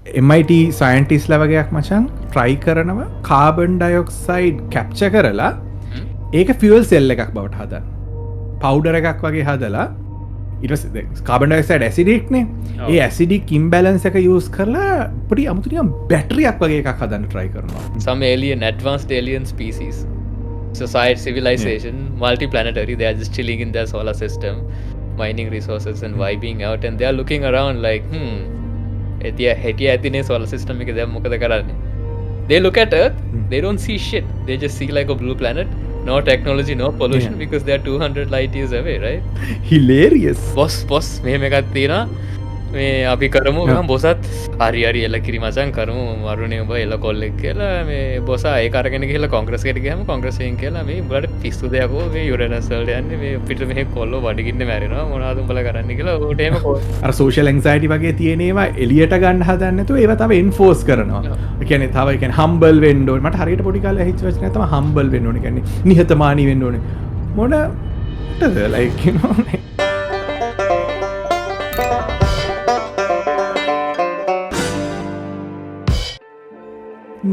MIT සයින්ටිස්ලා වගේයක් මචන් try කරනවා carbon dioxide capture කරලා ඒක ෆියල් සෙල්ල එකක් බවට හදන්න පවුඩර එකක් වගේ හදලා ඉට කාබන්ඩක්සයිඩ් ඇසිඩික්නේ ඒ ඇසිඩික් ඉම්බැලන්ස එක යස් කරලා පටි අමුතුනියම් බැටරියක් වගේ එකක් හදන්න ට්‍රයි කරනවා some alien advanced alien species society civilization multiplanetary they are just chilling in their solar system mining resources and vibing out and they are looking around like එතිය හැටිය ඇතිනේ solar system එක දැන් මොකද කරන්නේ they look at earth they don't see shit they just see like a blue planet no technology no pollution because they are 200 light years away right hilarious boss මෙහෙම එකක් තියෙනවා මේ අපි කරමු ගම් බොසත් හරි හරි එල කිරි මචං කරමු මරුනේ ඔබ එල කොල්ලෙක් කියලා මේ බොස ඒක අරගෙන ගිහලා කොංග්‍රස් එකට ගියාම කොංග්‍රස් එකෙන් කියලා මේ උඹලට පිස්සු දෙයක් ඕ මේ යුරේනස් වලට යන්නේ මේ පිට මෙහෙ කොල්ලෝ බඩගින්නේ මැරෙනවා මොනවද උඹලා කරන්නේ කියලා ඌට එහෙම අර සෝෂල් ඇන්සයිටි වගේ තියෙන ඒවා එළියට ගන්න හදන්නේ නැතුව ඒවා තව එන්ෆෝස් කරනවා ඒ කියන්නේ තව ඒ කියන්නේ හම්බල් වෙන්න ඕනේ මට හරියට පොඩි කාලේ හිත වචනය තමයි හම්බල් වෙන්න ඕනේ කියන්නේ නිහතමානී වෙන්න ඕනේ මොනටද like you know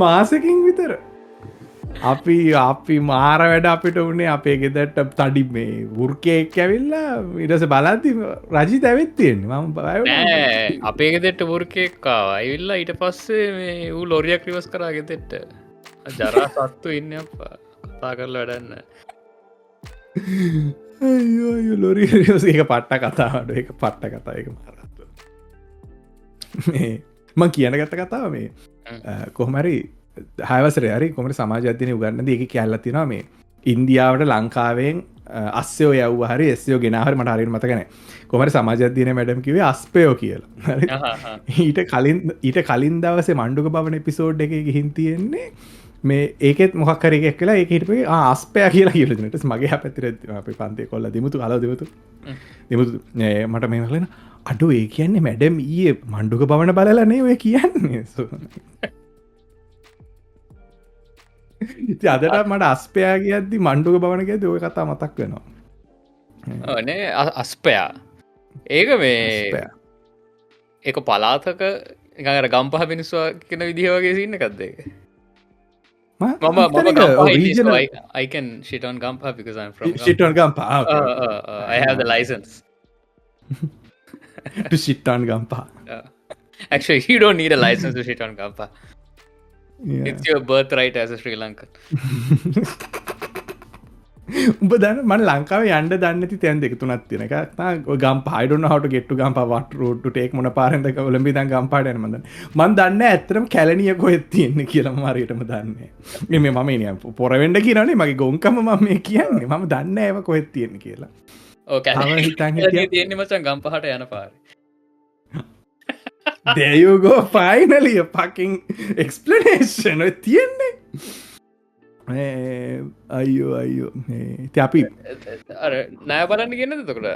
මාසකින් විතර අපි මාර වැඩ අපිට උනේ අපේ ගෙදරට තඩි මේ වෘකයෙක් ඇවිල්ලා ඊට පස්සේ බලද්දි රජිත ඇවිත් තියෙන්නේ මම නෑ අපේ ගෙදරට වෘකයෙක් ආවා ඇවිල්ලා ඊට පස්සේ මේ ඌ ලොරියක් රිවර්ස් කරා ගෙදරට ජරා සත්තු ඉන්නේ අප්පා කතා කරලා වැඩක් නෑ අයියෝ ලොරිය රිවර්ස් එක පට්ට කතාවට ඒක පට්ට කතා ඒක මාරත් මේ මං කියන ගත්ත කතාව මේ කොහමරි හයවසර හරි කොමට සමාජධ්‍යනය උගන්න ඒක කැල්ල තිනවා මේ ඉන්දියාවට ලංකාවෙන් අස්යෝ යව් හරි එස්යෝ ගෙනහර මට හරින් මතකන කොමට සමාජධ්‍යනය මැඩම් කිවේ අස්පයෝ කියලා ඊට කලින් දවසේ මණ්ඩුක බවන එපිසෝඩ් එක ගිහින් තියෙන්නේ මේ ඒකෙත් මොහක්කරෙක් කියලා ඒක හිටපේ ආස්පය කියලා කියලනට මගේ පැතිර අප පන්තය කොල්ල දෙමුතු අල දෙමුතු මට මේ හලෙන අඩු ඒ කියන්නේ මැඩම් ඒ මණ්ඩුක බවන බලලනේ ඔය කියන්නේ අදට මට අස්පයා කියද්දි මණ්ඩුක භවනගේ ඔය කතා මතක් වෙනවා නේ අස්පයා ඒක මේ ඒක පලාතක එකර ගම්පහ පිනිස්වා කෙන විදිහ වගේ සින්න එකක්ද ඒක I can shit on Gampa because I'm from shit on Gampa I have the license to shit on Gampa actually you don't need a license to shit on Gampa it's your birthright as a Sri Lankan උඹ දන්න මට ලංකාවේ යන්න දන්නති තැන් දෙක තුනක් තියෙන එක ගම් පායිඩොන්න හට ගෙට්ටු ගම් පවට රෝට්ට ටෙක් මොන පාරෙන්දක ඔලම්බි දන් ගම්පාට යන මද මන් දන්න ඇතරම් කැලනිය කොහෙත් තියෙන්නේ කියලම මරයටම දන්නේ මේ මම නිය පොරවෙඩ කියනේ මගේ ගොංකම මම මේ කියන්නේ මම දන්න ඒව කොහෙත් තියෙන කියලා තියෙන්නේ මචන් ගම් පහට යන පාර there you go finally a fucking explanation තියෙන්නේ අයියෝ අපි නෑ බලන්න කියන්නද තකොට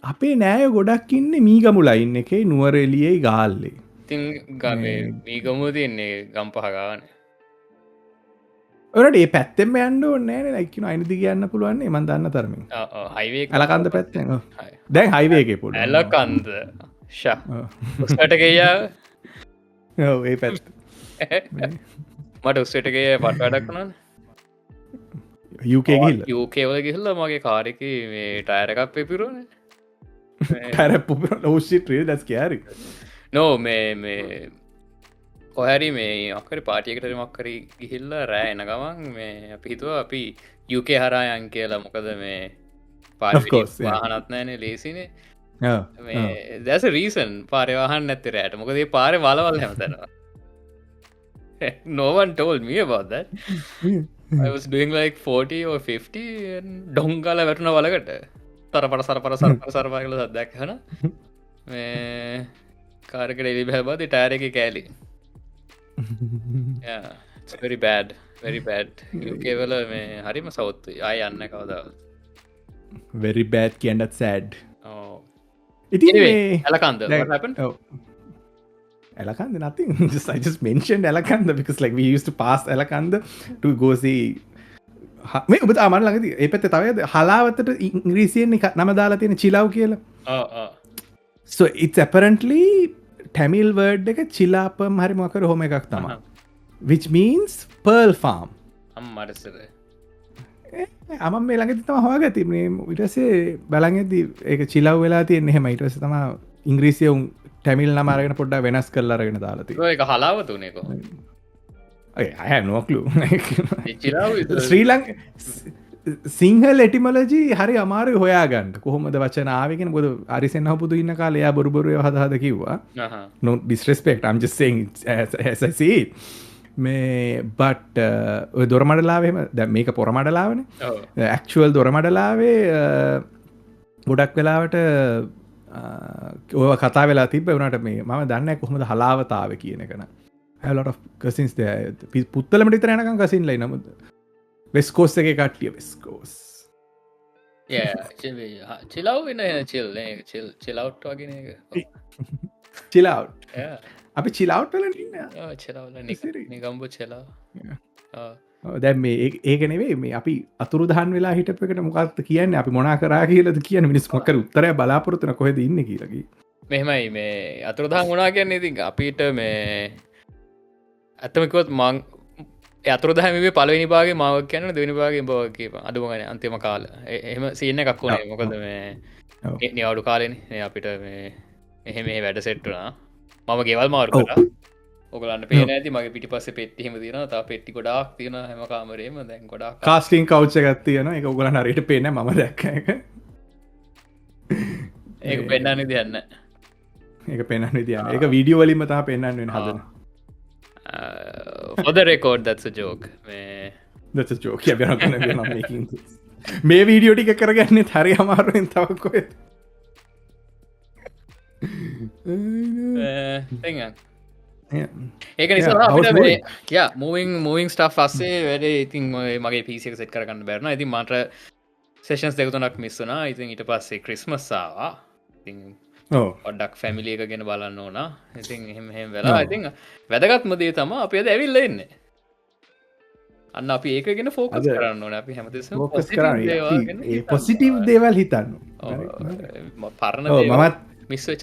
අපේ නෑය ගොඩක් ඉන්න මීගමුලා ඉන්න එකේ නුවරෙලියයි ගාල්ලේ තින් ගමේ මීගමු තියන්නේ ගම් පහගාන ඔරට ඒ පැත්තෙම යන්න ඕන්නෑ ලැක්කින අයිනදි කියන්න පුළුවන්නේ මන් දන්න තරමින් හයිවේ ඇලකන්ද පැත්තෙන් දැන් හයිවේගේ පුල ඇලකන්ද ෂට කියයා ඒ පැත් මට උස්සටගේ පට වැඩක් වනන් යුකේගිල් යෝකේවල ගිහිල්ල මගේ කාරක මේ ටයරකක් පෙපිරුණ ටැරප ලෝෂිට්‍රේ දස් කියරි නෝ මේ කොහැරි මේ අක්කර පාටියකට මක්කර ගිහිල්ල රෑ එන ගමන් මේ අපි හිතුව අපි යුකේ හරායන් කියලා මොකද මේ පාහනත් නෑනේ ලේසිනේ දැස රීසන් පාරවාහන් නැත්තර ඇයට මොකදේ පාර බලවල් හැමතනවා no one told me about that I was doing like 40 or 50 and ඩොංගල වැටුන වලකට තරපට සරපර සරපා කල සද්දැක් හන මේ කාරකට එලි බැබද ටෑර එක කෑලි very bad යුකේවල මේ හරිම සෞත්තු අය යන්න කවදාව very bad කියන්නත් සෑඩ් ඉති ඇලකන්ද Alakanda nothing I just mentioned Alakanda because like we used to pass Alakanda to go see මේ ඔබ අමන් ළඟදී ඒ පැත්තේ තව හලාවතට ඉංග්‍රීසියෙන් නම දාලා තියෙන චිලව් කියලා oh so it's apparently Tamil word එක චිලාපම් හරි මොකර හොම එකක් තමා which means pearl farm අම්මරසර අම මේ ළඟ තම හවාගති මේ ඉටසේ බලඟදි ඒක චිලව් වෙලා තියෙන් එහෙම ඉටස තම ඉංග්‍රීසියවුන් ටැමිල් නමාරගෙන පොඩ්ඩ වෙනස් කරලාරගෙන දාලති එක හලාවතුනෙක අය නොකලු ශ්‍රී ලං සිංහල් එටිමලජී හරි අමාරු හොයාගන්න කොහොමද වචන ආවගෙන බොද අරිසෙන් හපුදු ඉන්න කාලයා බොරුබොරුව හදහද කිව්වා නො ඩිස්රෙස්පෙක්ට් I'm just saying as I see it මේ බට් ඔය දොරමඩලාවෙම දැ මේක පොරමඩලාවන ඇක්චුවල් දොරමඩලාවේ ගොඩක් වෙලාවට ඔය කතා වෙලා තිබ වනට මේ ම දන්න කොහොමද හලාවතාව කියන එකන හැලොට කසින්ස් පුත්තලමට තරනකම් කසින් ලයි නමුද වෙස්කෝස් එක කට්ටිය වෙස්කෝස් චිලව් වෙන චිල් චිලවට් වගෙන චිලව් අපි චිලවට් වල චලවල ගම්බ චලා දැම් මේ ඒකනෙවේ මේ අපි අතුරු දහන් වෙලා හිටපකට මොකක්ත කියන්න අපි මොනා කරා කියලද කියන මිනිස් මොකර උත්තරය බලාපොරත්තුන කොහෙද ඉන්න කියලකි මෙහෙමයි මේ අතුරුදහන් වුණා කියන්නේ ඉතින් අපිට මේ ඇත්තමකොත් මං අතුරදහමේ පලවෙනි පාගේ මාවක් කියන්න දෙවනි පාගේ බව කිය අඩුමගන අන්තිම කාල එහම සියන්න එකක් වුණේ මොකද මේ නිවඩු කාලෙන අපිට මේ එහෙම වැඩ සෙට්ටුනා මම ගෙවල් මාරු කර ඔගලන්න පේන ඇති මගේ පිටි පස්ස පෙට්ටිහෙම තින තා පෙට්ටි ගොඩක් තියෙන හැම කාමරේම දැන් ගොඩක් කාස්ටිං කවච්ච ගත් තියෙන එක ඔගලන්න හරිට පේන ම දැක්ක එක ඒක පෙන්න්නන තියන්න ඒක පෙන්න්න තියන්න එක වීඩියෝ වලින්ම තා පෙන්න්න වෙන හදන for the record that's a joke that's a joke yeah, we're not making this මේ වීඩියෝ ටික කරගන්නේ හරි අමාරුවෙන් තව කොහෙද ඒක නිසා මූවිං ස්ටා් අස්සේ වැඩ ඉතින් මගේ පිසික සෙට් කරගන්න බැරන ඉතින් මට සේෂන්ස් දෙකතුනක් මිස්සුනා ඉතින් ඊට පස්සේ ක්‍රිස්මස්සාවා ඔඩක් ෆැමිලිය එක ගෙන බලන්න ඕන ඉතින් එහෙම වෙලා ඉතින් වැදගත්මදේ තම අප අද ඇවිල්ල එන්න අන්න අපි ඒක ගෙන ෆෝකස් කරන්න ඕන අපි හැමතිස පොසිටව් දේවල් හිතන්න පරණ මමත් මිස්වෙච්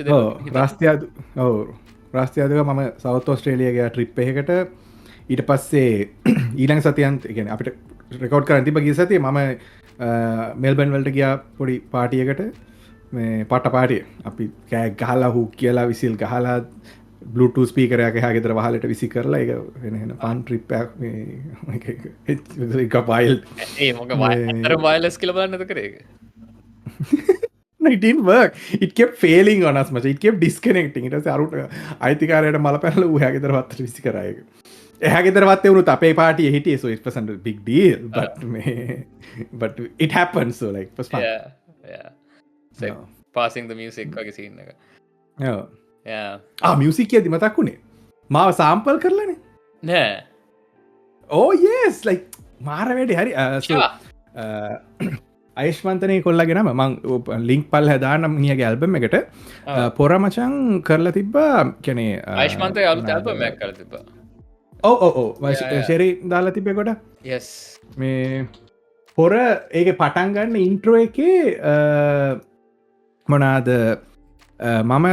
රස්තියාද රස්තියාදක මම සෞත් ඔස්ට්‍රේලියගේ ට්‍රිප් එකට ඊට පස්සේ ඊළඟ සතියන් ගැන අපිට රෙකෝඩ් කරන්න තිබ ගිය සතිය මම මෙල්බන් වල්ට ගියා පොඩි පාටියකට මේ පට පාටිය අපි කෑ ගහලා හු කියලා විසිල් ගහලා බලුට ස්පීකරයක් එහා ගෙදර වහලට විසි කරලා එක වෙනහෙන පන් ට්‍රිප්පයක් පයිල් ඒ මොක අතර බයිලස් කියල බලන්නද කරේක it didn't work. It kept failing on us much. It kept disconnecting. ඊට පස්සේ අරුට අයිතිකාරයට මල පැනලා ඌ එහා ගෙදර වත්තට විසි කරා ඒක. එහා ගෙදර වත්තේ වුණත් අපේ පාටියේ හිටියේ so it wasn't a big deal but it happened so like it was fun. Yeah. So passing the music වගේ scene එක. Yeah. music කියද්දි මතක් වුණේ. මාව sample කරලානේ. නෑ. Oh yes like මාර වැඩේ හරි so අයිශ්මන්තනය කොල්ලගෙනම මං ලිංක් පල් හැදානම් නියගේ ඇල්බම එකට පොරමචන් කරලා තිබ්බා කැනේ අයිශ්මන්තය අලුත් ඇල්බමයක් කර තිබා ශරි දාලා තිබේ ගොඩ යස් මේ පොර ඒක පටන්ගන්න ඉන්ට්‍රෝ එකේ මොනාද මම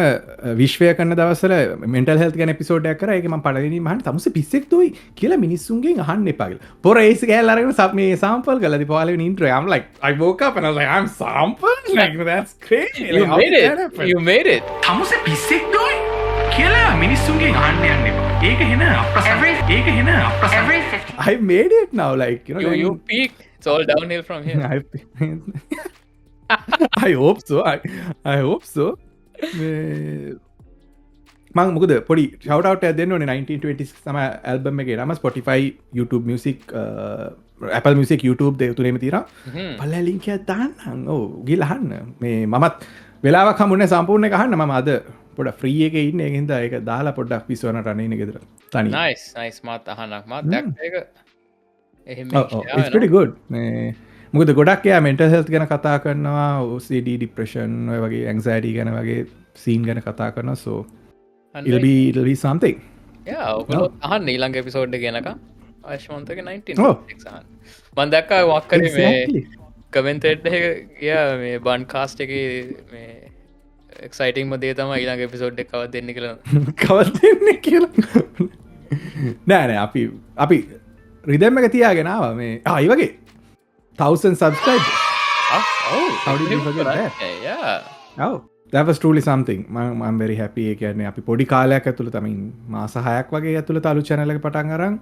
විශ්වය කන්න දවසල මෙන්ටල් හෙල්ත් ගැන පිසෝඩයක් කර එක ම පලනි මහන් තමුස පිස්සෙක් තුයි කියලා මිනිස්සුන්ගේ අහන්න එපාගල පොර ඒස ගෑල්ලරගෙන සත් මේ සම්පල් කලති පාල ඉන්ට්‍ර ම් like I woke up and I was like I'm sample like that's crazy you made it තමුස පිස්සෙක් තුයි කියලා මිනිස්සුන්ගේ අහන්න යන්න එපා ඒක හෙන ඒක හෙන I made it now like you know you peak it's all downhill from here I hope so I hope so මං මුකද පොඩි ශවටට දෙන්න ඕන 1920 සම ඇල්බම් එක නම Spotify YouTube music Apple music YouTube දෙ තුනේම තිර පල්ල ලිංකය දාන්න ඕ ගිලහන්න මේ මමත් වෙලාවක් හමුණ සම්පූර්ණ එක හන්න ම අද පොඩ ෆ්‍රී එක ඉන්න එහින්ද එක දාලා පොඩ්ඩක් පිස්වන රනන ගෙදර තනි නයිස් මත් අහනක් මත් දැක් එක ගොඩ් මුකද ගොඩක් එයා මෙන්ටල් හෙල්ත් ගැන කතා කරනවා OCD ඩිප්‍රෙෂන් ඔය වගේ ඇන්සයිටි ගැන වගේ සීන් ගැන කතා කරන සෝ it'll be something ඔගොල්ලෝ අහන්න ඊළඟ එපිසෝඩ් එක ගැනක ආයුෂ්මන්තගේ 19 මම දැක්කා වක්කරේ මේ කමෙන්ට් එක ගියා මේ බන්කාස්ට් එකේ මේ එක්සයිටිංම දේ තම ඊළඟ එපිසෝඩ් එක කවත් දෙන්න කියලා කවදන්නේ කියලා නෑනෑ අපි රිදම්ම එක තියාගෙනාව මේ ආයි වගේ 1000 subscribe how did you forget that oh that was truly something I'm very happy ඒ කියන්නේ අපි පොඩි කාලයක් ඇතුළත තමින් මාස 6ක් වගේ ඇතුළත අලුත් channel එක පටන් අරන්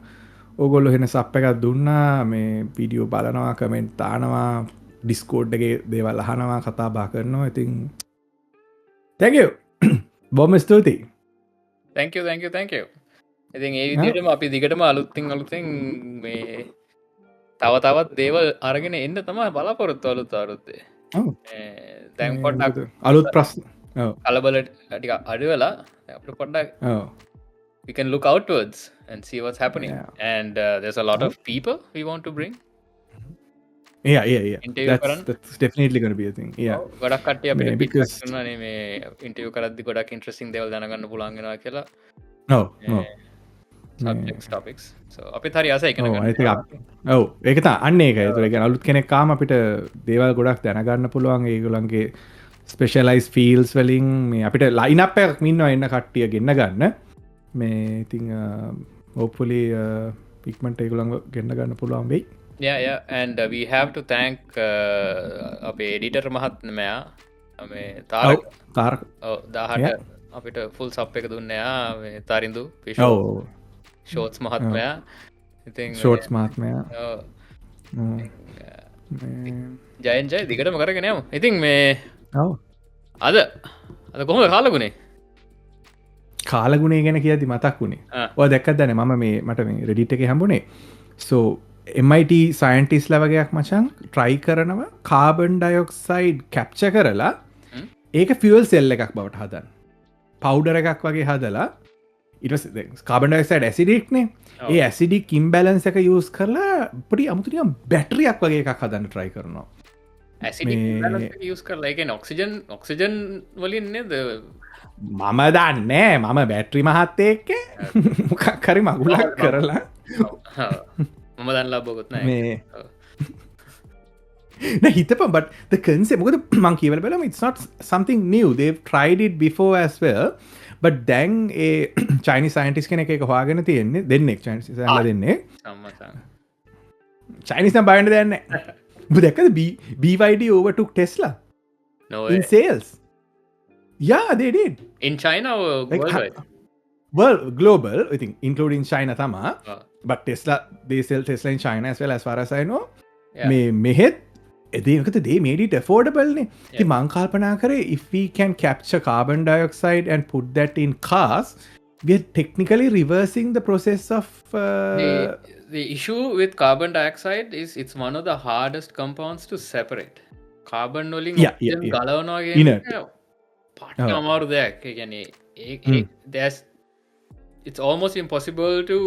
ඕගොල්ලෝ එන සබ් එකක් දුන්නා මේ වීඩියෝ බලනවා කමෙන්ට් දානවා Discord එකේ දේවල් අහනවා කතා බහ කරනවා ඉතින් thank you බොහොම ස්තුතියි thank you ඉතින් ඒ විදිහටම අපි දිගටම අලුත්ින් මේ තවත් දේවල් අරගෙන එන්න තමයි බලාපොරොත්තු අලුත් අවුරුද්දේ දැන් පොඩ්ඩක් අලුත් ප්‍රශ්න කලබලට ටික අඩු වෙලා අපිට පොඩ්ඩක් we can look outwards and see what's happening and there's a lot of people we want to bring that's definitely going to be a thing ගොඩක් කට්ටිය අපිට පිටස් කරනවානේ මේ ඉන්ටර්වියු කරද්දි ගොඩක් ඉන්ටරෙස්ටිං දේවල් දැනගන්න පුළුවන් වෙනවා කියලා subjects topics so අපිත් හරි ආසයි ඉගෙන ගන්න ඔව් ඒක තමයි අන්න ඒකයි ඒතර ඒ කියන්නේ අලුත් කෙනෙක් කාම අපිට දේවල් ගොඩක් දැනගන්න පුළුවන් ඒගොල්ලන්ගේ ස්පෙෂලයිස් ෆීල්ස් වලින් මේ අපිට ලයින් අප් එකක් ඉන්නවා එන්න කට්ටිය ගෙන්න ගන්න මේ ඉතින් hopefully ඉක්මනට ඒගොල්ලන්ව ගෙන්න ගන්න පුළුවන් වෙයි yeah and we have to thank අපේ editor මහත්මයා මේ තාරක 18 අපිට ෆුල් සප් එක දුන්නේ මේ තරිඳු පිෂෝ ෂෝට්ස් මහත්මයා ඉතින් ෂෝට්ස් මහත්මයා ජයෙන් ජය දිගටම කරගෙන යමු ඉතින් මේ අද කොහොමද කාලගුණේ ගැන කියද්දි මතක් වුණේ ඔය දැක්කද දැනේ මම මේ මට මේ Reddit එකේ හම්බුනේ so MIT සයින්ටිස්ලා වගේක් මචං try කරනවා carbon dioxide capture කරලා ඒක fuel cell එකක් බවට හදන්න පවුඩර් එකක් වගේ හදලා ඊට කාබන් ඩයොක්සයිඩ් ඇසිඩික් නේ ඒ ඇසිඩික් ඉම්බැලන්ස් එක යූස් කරලා පොඩි අමුතුනියම් බැටරියක් වගේ එකක් හදන්න try කරනවා ඇසිඩික් ඉම්බැලන්ස් එක යූස් කරලා ඒ කියන්නේ ඔක්සිජන් වලින් නේද මම දන්නේ මම බැටරි මහත්තයෙක් මොකක් හරි මගුලක් කරලා මම දන්ලා බොගොත් නෑ මේ හිතපන් but the concept මොකද මං කියවල බලම it's not something new they've tried it before as well but දැන් ඒ Chinese scientist කෙනෙක් එක හොයාගෙන තියෙන්නේ දෙන්නෙක් Chinese සයන්ලා දෙන්නේ Chinese නම් බයන්න දෙයක් නැහැ ඔබ දැක්කද BYD overtook Tesla in sales yeah they did in China or worldwide well global I think including China tama but Tesla they sell Tesla in China as well as far as I know මේ මෙහෙත් එදකට they made it affordable නේ ඉතින් මං කල්පනා කරේ if we can capture carbon dioxide and put that in cars we are technically reversing the process of the issue with carbon dioxide is it's one of the hardest compounds to separate carbon වලින් ගලවනවා කියන්නේ පාට අමාරු දෙයක් ඒ කියන්නේ there's it's almost impossible to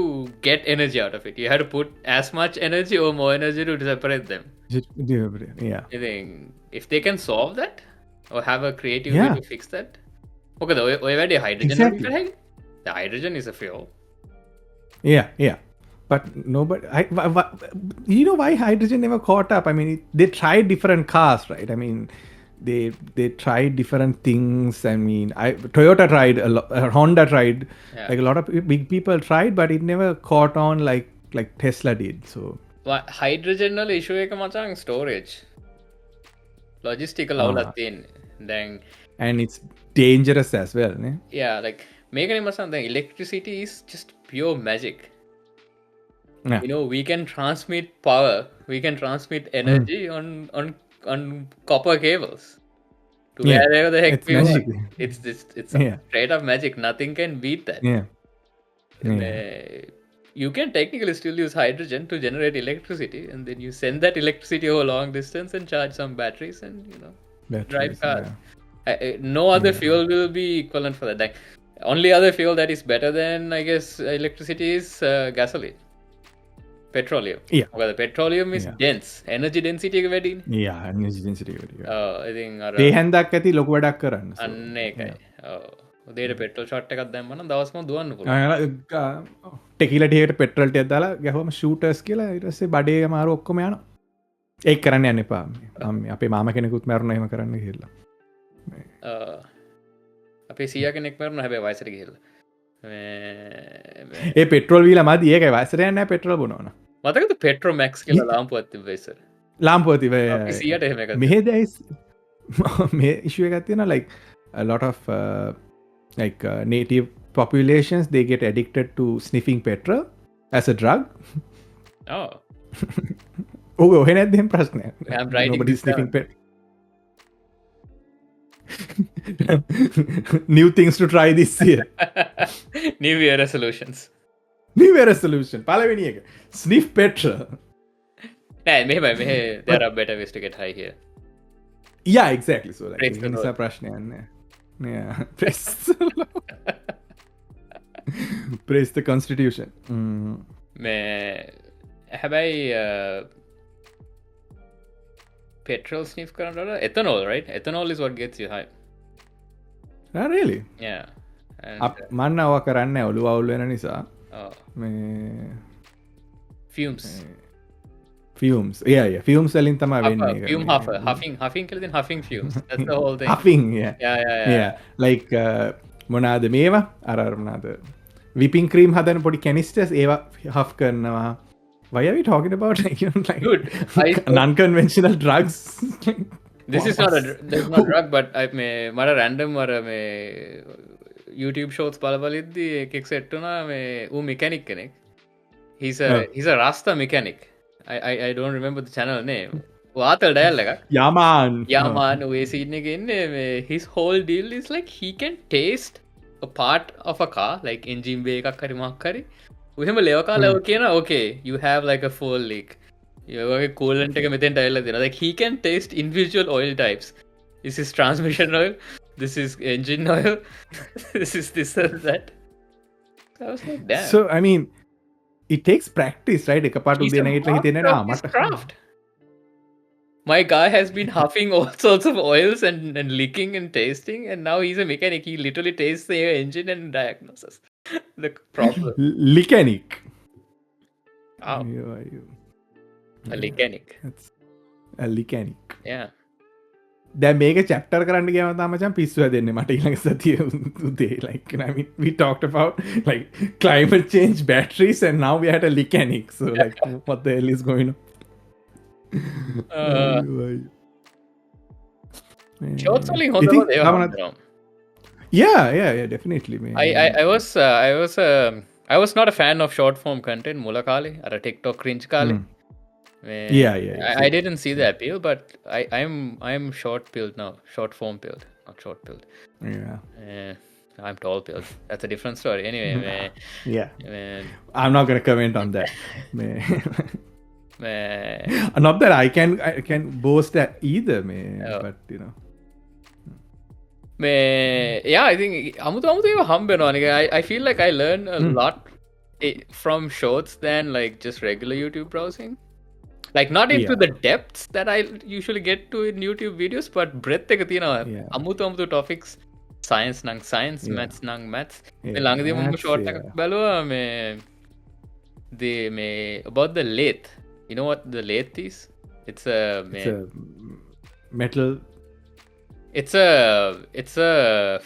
get energy out of it you have to put as much energy or more energy to separate them yeah I think if they can solve that or have a creative way to fix that okay the way hydrogen the hydrogen is a fuel yeah but nobody you know why hydrogen never caught up I mean they tried different cars right I mean they tried different things I mean Toyota tried a lot Honda tried like a lot of big people tried but it never caught on like Tesla did so hydrogen වල issue එක මචං storage logistical අවුලක් තියෙන්නේ දැන් and it's dangerous as well ne yeah like මේකනේ මචං දැන් electricity is just pure magic you know we can transmit power we can transmit energy on copper cables to wherever the heck we want. It's straight up magic. Nothing can beat that. You can technically still use hydrogen to generate electricity, and then you send that electricity over long distance and charge some batteries, and drive cars. No other fuel will be equivalent for that. Like, only other fuel that is better than I guess electricity is gasoline. Petroleum. Yeah. Okay, the petroleum is dense. Energy density එක වැඩි නේ. Yeah, energy density එක වැඩි. I think අර ඒ හන්දක් ඇති ලොකු වැඩක් කරන්න. අන්න ඒකයි. උදේට පෙට්‍රල් ෂොට් එකක් දැම්මම නම් දවස්ම දුවන්න පුළුවන්. ටෙකිලා ටිකට පෙට්‍රල් ටිකක් දාලා ගැහුවම ෂූටර්ස් කියලා ඊට පස්සේ බඩේ මාරු ඔක්කොම යනවා. ඒක කරන්න යන්න එපා. අපේ මාමා කෙනෙකුත් මැරුණා එහෙම කරන්න කියලා. අපේ සිය කෙනෙක් මරන හැබැ වයිසර කියල ඒ පෙට්‍රෝල් වීල මද ඒක වසරයන්න පෙට්‍රල බොනවන මතකද පෙට්‍රෝ මැක්ස් කියලා ලාම්පු ඇති වෙසර ලාම්පෝතිව සියට එහෙම එක මෙහෙදැයි මේ ඉශුව එකත්තියෙන like a lot of native populations they get addicted to sniffing petrol as a drug ඔහ නැත්දෙම ප්‍රශ්නය sniffing pet new things to try this year New Year resolutions new year resolution පලවෙනි එක sniff petrol නෑ මෙහෙම මෙහ there are better ways to get high here yeah exactly so like Praise the නිසා Lord. ප්‍රශ්නයන්න yeah praise the Lord. praise the constitution මේ හැබැයි petrol sniff කරනට ethanol right ethanol is what gets you high Ah, really yeah and, මන්න අව කරන්න ඔලු අවුල් වෙන නිසා මේ fumes fumes yeah fumes වලින් තමයි වෙන්නේ ඒක. fume huffing කියලා දෙන huffing fumes that's the whole thing huffing yeah yeah like මොනාද මේවා අර මොනාද whipping cream හදන පොඩි canisters ඒවා huff කරනවා why are we talking about like, you know, like Dude, non-conventional drugs this is not drug but මට random අර මේ YouTube shows බලද්දී එකෙක් සෙට් වුණා මේ ඌ mechanic කෙනෙක් he's a rasta mechanic I don't remember the channel name වාතල් ඩයල් එකක් yaman ඌ ඒ scene එකේ ඉන්නේ මේ his whole deal is like he can taste a part of a car like engine bay එකක් හරි මොකක් හරි එහෙම ලෙව කාලව කියන okay you have like a full leak යෝගේ coolant එක මෙතෙන්ට ඇවිල්ලා දෙනවා like he can taste individual oil types this is transmission oil this is engine oil this is this and that I was like damn so I mean it takes practice right එකපාරට උදේ නැගිටලා හිතෙන්නේ නා මට craft my guy has been huffing all sorts of oils and licking and tasting and now he's a mechanic he literally tastes the engine and diagnoses the problem licanic oh, a mechanic that's a licanic yeah දැන් මේක chapter කරන්න ගියාම තමයි මචං පිස්සු හැදෙන්නේ මට ඊළඟ සතියේ උදේ like I mean we talked about like climate change batteries and now we had a mechanic so like what the hell is going on shorts only hondama yeah definitely man. I was not a fan of short form content mula kale ara TikTok cringe kale yeah I didn't see the appeal but I'm short pilled now short form pilled not short pilled I'm tall pilled that's a different story anyway I'm not gonna comment on that not that I can boast that either but you know yeah I think amutu hambenwa I feel like I learn a lot from shorts than like just regular YouTube browsing like not into the depths that I usually get to in YouTube videos but breadth එක තියෙනවා අමුතු topics science නං science maths නං maths මේ ළඟදී මම short එකක් බැලුවා මේ about the lathe you know what the lathe is it's a metal it's a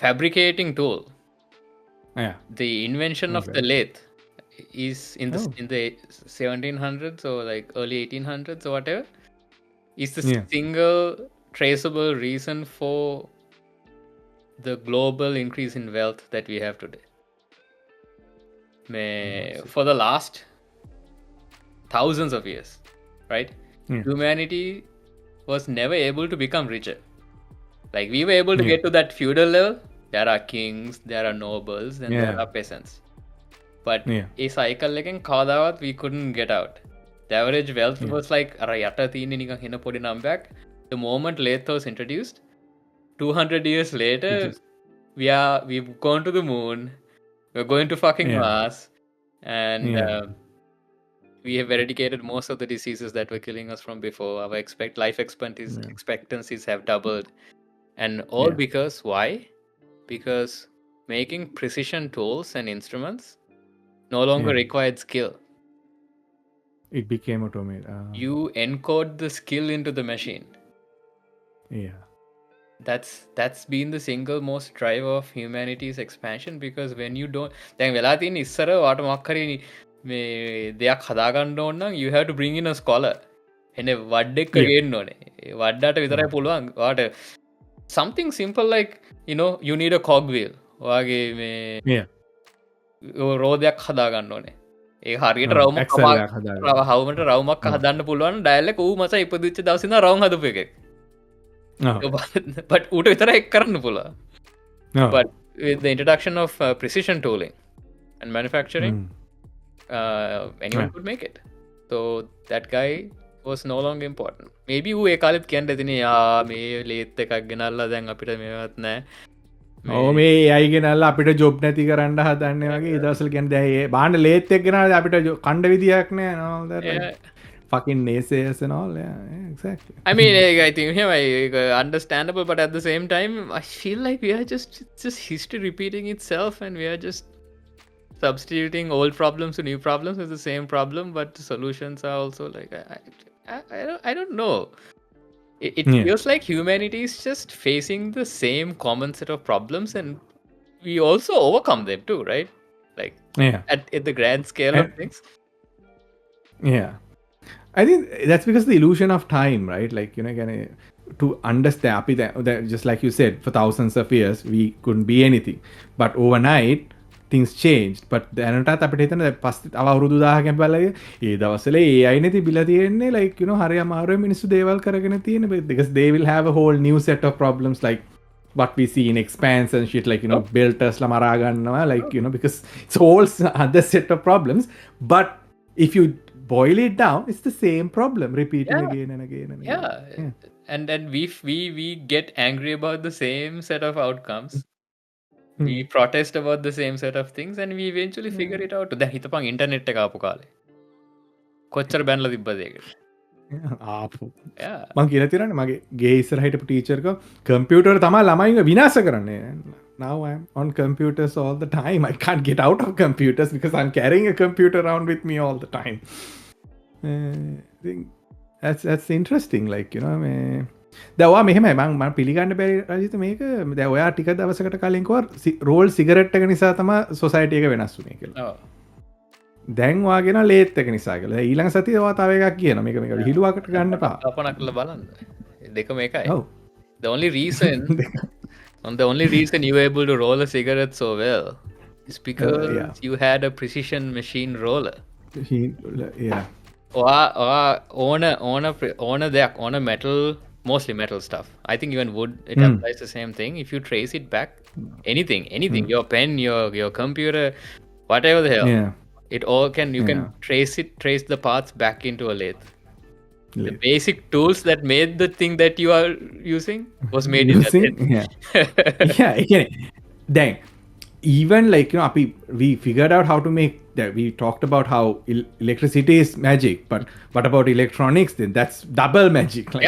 fabricating tool the invention of the lathe is in the 1700s or like early 1800s or whatever is the single traceable reason for the global increase in wealth that we have today for the last thousands of years right humanity was never able to become richer like we were able to get to that feudal level there are kings there are nobles and there are peasants but a cycle again කවදාවත් we couldn't get out the average wealth was like අර යට තියෙන නිකන් හින පොඩි නම්බයක් the moment lathe was introduced 200 years later we've gone to the moon we're going to fucking Mars and we have eradicated most of the diseases that were killing us from before our life expectancies have doubled and all because why because making precision tools and instruments no longer required skill it became automated you encode the skill into the machine that's been the single most driver of humanity's expansion, because when you don't, දැන් වෙලා තියෙන ඉස්සර වාට මොකක් හරි මේ දෙයක් හදාගන්න ඕන නම් you have to bring in a scholar, එනේ වඩ්ඩෙක්ක ගේන්න ඕනේ. ඒ වඩ්ඩාට විතරයි පුළුවන් වාට something simple like you need a cogwheel වගේ මේ රෝදයක් හදාගන්න ඕනේ. ඒ හරියට රවුමක් හවුමට රවුමක් හදන්න පුළුවන් ඩයලෙක් ඌ මස ඉපදිච්ච දවසේ ඉඳන් රවුම් හදපු එකෙක්. But ඌට විතර එක් කරන්න පුළුවන්. But with the introduction of precision tooling and manufacturing, anyone could make it. So that guy was no longer important. Maybe ඌ ඒ කාලෙත් කියන්න ඇතිනේ මේ ලේත් එකක් ගෙනල්ලා දැන් අපිට මේවත් නැහැ. මේ අයිගෙනල්ල අපිට ජොබ් නැති කරන්න හදන්න වගේ දවසල් ගැන දැයි බාන්න ලේත් එක් ගෙනල් අපිට කණ්ඩ විදියක් නෑ නො fucking naysayers and all. Yeah, exactly. I mean, I think understandable, but at the same time, I feel like we are just history repeating itself, and we are just substituting old problems to new problems with the same problem, but the solutions are also like I don't know. It feels like humanity is just facing the same common set of problems, and we also overcome them too, right? Like at the grand scale of things. Yeah. I think that's because the illusion of time, right? Like, to understand, just like you said, for thousands of years, we couldn't be anything. But overnight, things changed. But දැනටත් අපිට හිතන පස්සේ තව අවුරුදු 1000කින් බලලා ඒ දවස්වල AI නේ තිබිලා තියෙන්නේ, like, හරි අමාරුවෙන් මිනිස්සු දේවල් කරගෙන තියෙන, because they will have a whole new set of problems, like what we see in Expanse and shit, like, builders la මරා ගන්නවා, like, because it's all other set of problems. But if you boil it down, it's the same problem repeating again and again and again. And then we get angry about the same set of outcomes. We protest about the same set of things, and we eventually figure it out. දැන් හිතපන් internet එක ආපු කාලේ කොච්චර බැනලා තිබ්බද ඒකට. ආපු මං කියලා තියෙනනේ මගේ ගේ ඉස්සරහ හිටපු ටීචර් එක කම්පියුටර් තමයි ළමයින්ව විනාශ කරන්නේ. Now I'm on computers all the time. I can't get out of computers because I'm carrying a computer around with me all the time. I think that's interesting, like, දැවා මෙහෙමයි මම පිළිගන්න බැරි රජිත මේක. දැන් ඔයා ටික දවසකට කලින් කිව්වා රෝල් සිගරට් එක නිසා තමයි සොසයිටි එක වෙනස් වුනේ කියලා. දැන් වාගෙන ලේත් එක නිසා කියලා. ඊළඟ සතියේ ඔයා තව එකක් කියනවා මේක විහිළුවකට ගන්න එපා. අපන කරලා බලන්න. දෙකම එකයි. The only reason you were able to roll a cigarette so well is because you had a precision machine roller. On a metal, mostly metal stuff. I think even wood, it applies the same thing. If you trace it back, anything, your pen, your computer, whatever the hell, it all can trace the paths back into a lathe. The basic tools that made the thing that you are using was made in a lathe. Dang. Even like, we figured out how to make that. We talked about how electricity is magic, but what about electronics then? That's double magic. Like,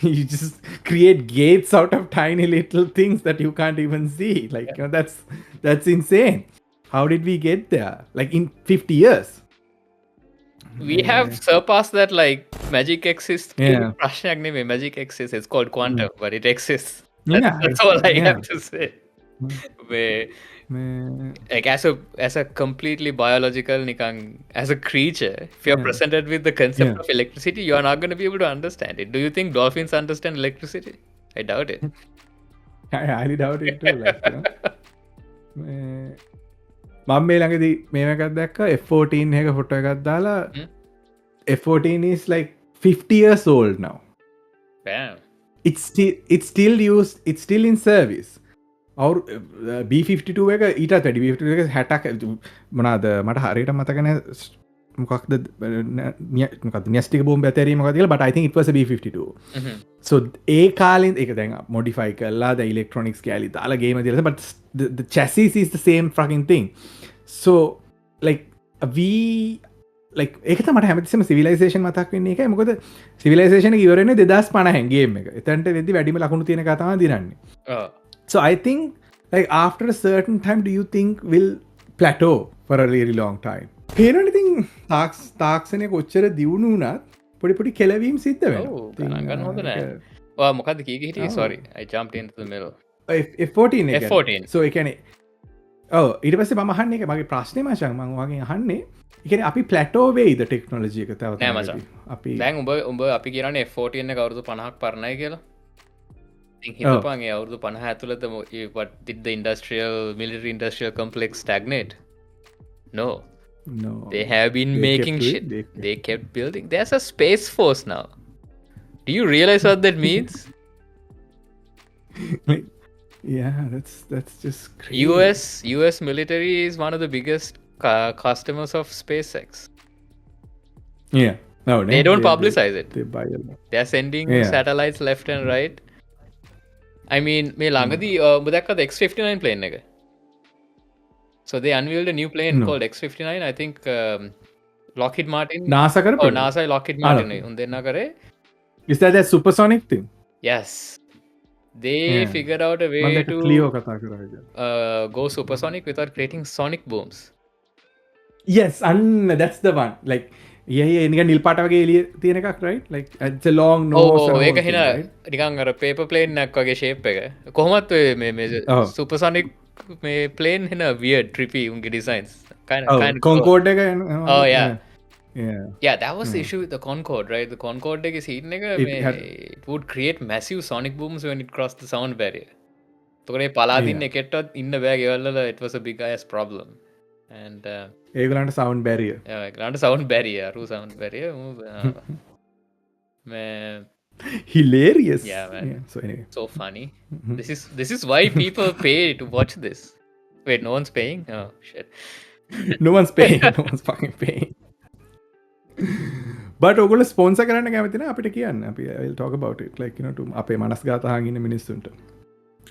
you just create gates out of tiny little things that you can't even see. Like, that's insane. How did we get there? Like in 50 years. We have surpassed that, like, magic exists. Magic exists. It's called quantum, but it exists. That's all I have to say. Like, as a completely biological as a creature, if you're presented with the concept of electricity, you are not going to be able to understand it. Do you think dolphins understand electricity? I doubt it. I highly doubt it too. Like, මම මේ ළඟදී මේකක් දැක්කා F14 එක photo එකක් දාලා F14 is like 50 years old now. Damn. It's still used, it's still in service. और B52 එක ඊටත් වැඩි B52 එක 60ක් මොනවාද මට හරියට මතක නැහැ මොකක්ද න්‍යෂ්ටික බෝම්බ ඇතරීම මොකක්ද කියලා, but I think it was a B52. So ඒ කාලෙන් ඒක දැන් modify කරලා දැන් electronics කැලි දාලා ගේම දීලා, but the chassis is the same fucking thing. So like ඒක තමයි මට හැමතිස්සෙම civilization මතක් වෙන්නේ. ඒකයි මොකද civilization එක ඉවර වෙන්නේ 2050 ගේම් එක. එතනට වෙද්දි වැඩිම ලකුණු තියෙන එක තමයි දිනන්නේ. So I think, like, after a certain time, do you think will plateau for a really long time? පේනවනේ ඉතින් තාක්ෂණය කොච්චර දියුණු වුණත් පොඩි පොඩි කෙලවීම් සිද්ධ වෙනවා. ගණන් ගන්න හොඳ නෑ. මොකද කී හිටිය sorry I jumped into the middle F14 එක F14 සෝ එකන ඊට පස්සේ මහන්න එක මගේ ප්‍රශ්නය මචන් මං වගේ අහන්නේ එකන අපි පලටෝවේයිද ටෙක්නෝලජික තව නෑ මචං. අපි දැන් උඹ අපි කියන F14 එක අවුරුදු 50ක් පරණයි කියලා හිතපන්ගේ අවුරුදු 50 ඇතුළත what did the military industrial complex stagnate? No. They have been making shit. They kept building. There's a space force now. Do you realize what that means? Yeah, that's just crazy. US military is one of the biggest customers of SpaceX. Yeah. No, they don't publicize it. They buy a lot. They're sending satellites left and right. I mean, මේ ළඟදී ඔබ දැක්කද X-59 plane එක? So they unveiled a new plane called X-59. I think Lockheed Martin. NASA කරපු. NASA Lockheed Martin උන් දෙන්නා කරේ. Is that a supersonic thing? Yes. They figured out a way to Cleo කතා කරා. Go supersonic without creating sonic booms. Yes, and that's the one. Like නික නිල් පාට වගේ එලිය තියෙන එකක් right? Like it's a long nose. ඒක හින නිකන් අර paper plane එකක් වගේ shape එක. කොහොමත් ඔය මේ supersonic මේ plane හින weird trippy උන්ගේ designs. Kind of Concorde එක Yeah, that was the issue with the Concorde, right? The Concorde එක scene එක it would create massive sonic booms when it crossed the sound barrier. තොරේ පලාදින්න එකෙට්ටත් ඉන්න බෑ ගෙවල් වල it was a big ass problem. And ඒගොල්ලන්ට sound barrier. ඒගොල්ලන්ට sound barrier, sound barrier. Man, hilarious. Yeah, man. So anyway, so funny. This is why people pay to watch this. Wait, no one's paying? Oh shit. No one's paying. No one's fucking paying. But ඔගොල්ලෝ sponsor කරන්න කැමති නම් අපිට කියන්න. අපි I will talk about it, like to අපේ මනස්ගත අහන් ඉන්න මිනිස්සුන්ට.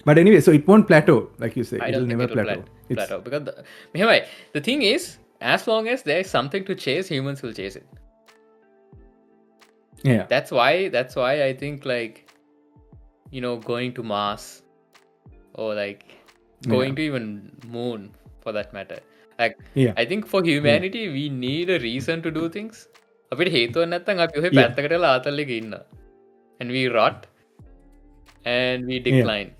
But anyway, so it won't plateau, like you say. It'll never plateau. Plateau because the thing is, as long as there is something to chase, humans will chase it. Yeah. That's why I think like going to Mars or like going to even moon for that matter. Like I think for humanity we need a reason to do things. අපිට හේතුවක් නැත්නම් අපි ඔහේ පැත්තකට ආතල් එකේ ඉන්නවා. And we rot and we decline.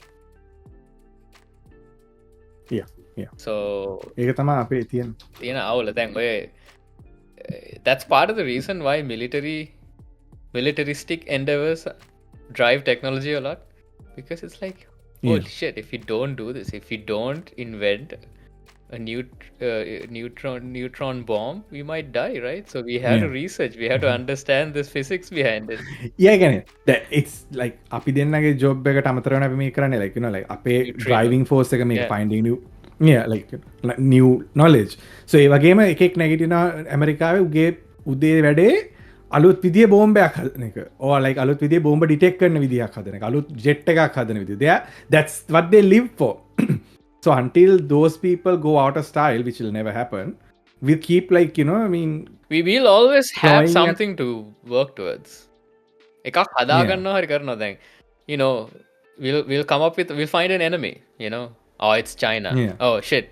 Yeah. So ඒක තමයි අපේ තියෙන අවුල. දැන් ඔය that's part of the reason why militaristic endeavors drive technology a lot, because it's like holy shit, if we don't do this, if we don't invent a neutron bomb, we might die, right? So we have to research, we have to understand this physics behind it. Yeah, again, it's like අපි දෙන්නගේ job එකට අමතරව අපි මේ කරන්නේ like like අපේ driving force එක මේක finding new knowledge. So ඒ වගේම එකෙක් නැගිටිනවා ඇමරිකාවේ උදේ වැඩේ අලුත් විදිහේ බෝම්බයක් හදන එක. or like අලුත් විදිහේ බෝම්බ ඩිටෙක්ට් කරන විදිහක් හදන එක. අලුත් ජෙට් එකක් හදන විදිහ. That's what they live for. So until those people go out of style, which will never happen, we keep like we will always have something to work towards. එකක් හදා ගන්නවා හරි කරනවා දැන් we'll come up with, we'll find an enemy, oh it's China. Oh shit,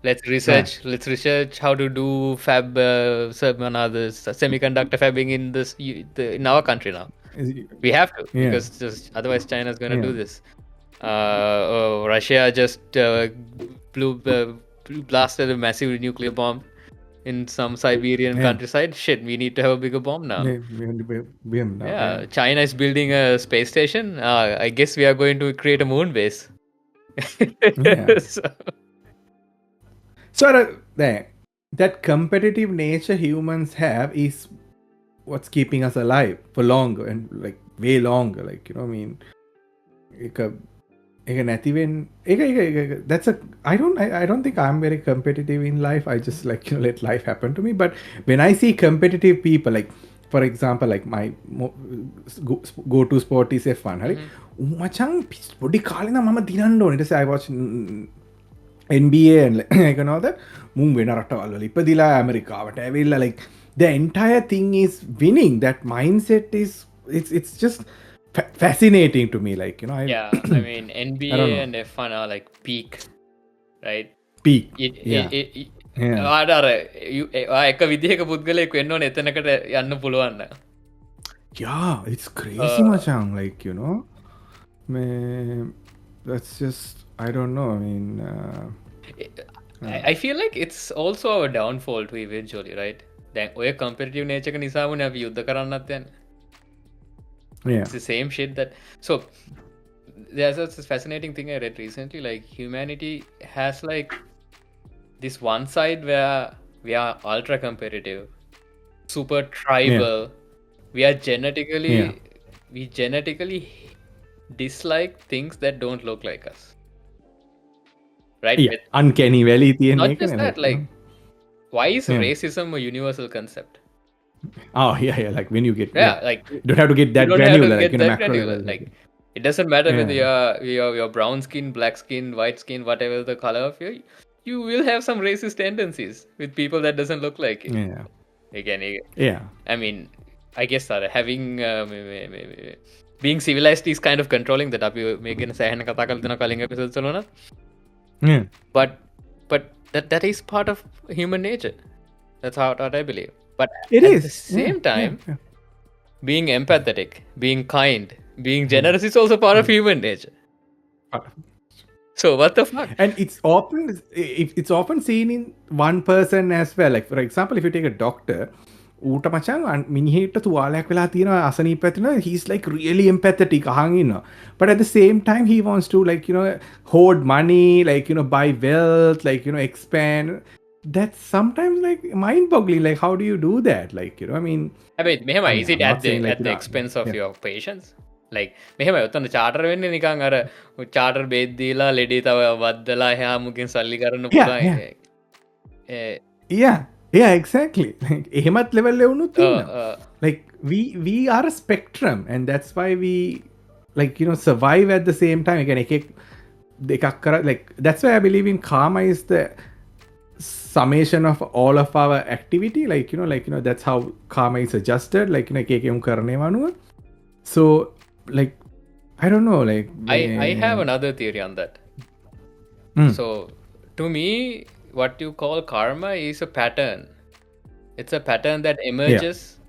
let's research how to do semiconductor fabbing in our country now. We have to, because just otherwise China's going to do this. Russia just blasted a massive nuclear bomb in some Siberian countryside. Shit, we need to have a bigger bomb now. China is building a space station. I guess we are going to create a moon base. So that competitive nature humans have is what's keeping us alive for longer and like way longer, like that's I don't think I'm very competitive in life. I just like let life happen to me. But when I see competitive people, like for example, like my go to sport is F1, right? Machan podi kalena mama dinanno ඊට පස්සේ I watch NBA and like all that මුන් වෙන රටවල් වල ඉපදිලා ඇමරිකාවට ඇවිල්ලා like the entire thing is winning. That mindset is it's just fascinating to me, like I mean NBA and F1 are like peak, right? Peak. ආඩර එක විදිහක පුද්ගලයෙක් වෙන්න ඕනේ එතනකට යන්න පුළුවන්. Yeah, it's crazy machan, like That's just, I don't know. I mean, I feel like it's also our downfall to eventually, right? දැන් ඔය competitive nature එක නිසාවනේ අපි යුද්ධ කරන්නත් යන්නේ. yeah, It's the same shit that. So there's a fascinating thing I read recently. Like humanity has like this one side where we are ultra competitive, super tribal. We are genetically Yeah. we genetically dislike things that don't look like us. Right? yeah. Uncanny valley තියෙන Not එක just නේ, that, you like know. why is Yeah. racism a universal concept? Oh yeah, like when you get Yeah, like you don't have to get that you don't have granular, to like get in a that macro granular. level. Like it doesn't matter whether Yeah. you're brown skin, black skin, white skin, whatever the color of you will have some racist tendencies with people that doesn't look like it. Yeah. Again, Yeah. I mean, I guess having being civilized is kind of controlling that. අපි මේ ගැන සෑහෙන කතා කරලා තියෙනවා කලින් episodes වල උනත්. Yeah. But that is part of human nature. That's what I believe. But It at is. the same time, Yeah. being empathetic, being kind, being generous is also part of human nature. So what the fuck? And it's often seen in one person as well. Like for example, if you take a doctor, ඌට මචං මිනිහෙට තුවාලයක් වෙලා තියෙනවා අසනීප ඇතිනවා, he's like really empathetic අහන් ඉන්නවා. But at the same time he wants to, like, you know, hoard money, like, you know, buy wealth, like, you know, expand. That's sometimes like mind boggling. Like, how do you do that? Like, you know, I mean, මෙහෙම is it I'm at not saying, like, the you know, expense of yeah. your patients? Like මෙහෙම ඔතන චාටර් වෙන්නේ නිකන් අර චාටර් බේත් දීලා ලෙඩේ තව වද්දලා එහා මුකින් සල්ලි කරන්න පුළුවන්. Yeah, exactly. Like, එහෙමත් level එවුනුත් ඉන්නවා. Like we are a spectrum, and that's why we, like, you know, survive at the same time. Again, දෙකක් කර, like, that's why I believe in karma is the summation of all of our activity. Like, you know, that's how karma is adjusted. Like, you know, එක එක යොමු කරනේව අනුව. So, like, I don't know, like, I have another theory on that. So to me, what you call karma is a pattern. It's a pattern that emerges,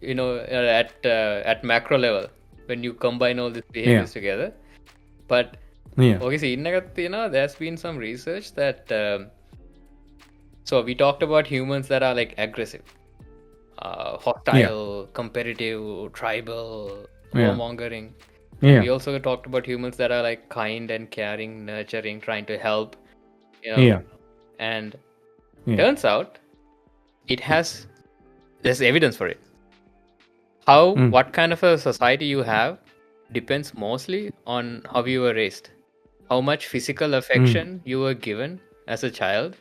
you know, at macro level when you combine all these behaviors together. But obviously, there's been some research that so we talked about humans that are like aggressive, hostile, competitive, tribal, warmongering. We also talked about humans that are like kind and caring, nurturing, trying to help, you know. And turns out there's evidence for it. What kind of a society you have depends mostly on how you were raised. How much physical affection you were given as a child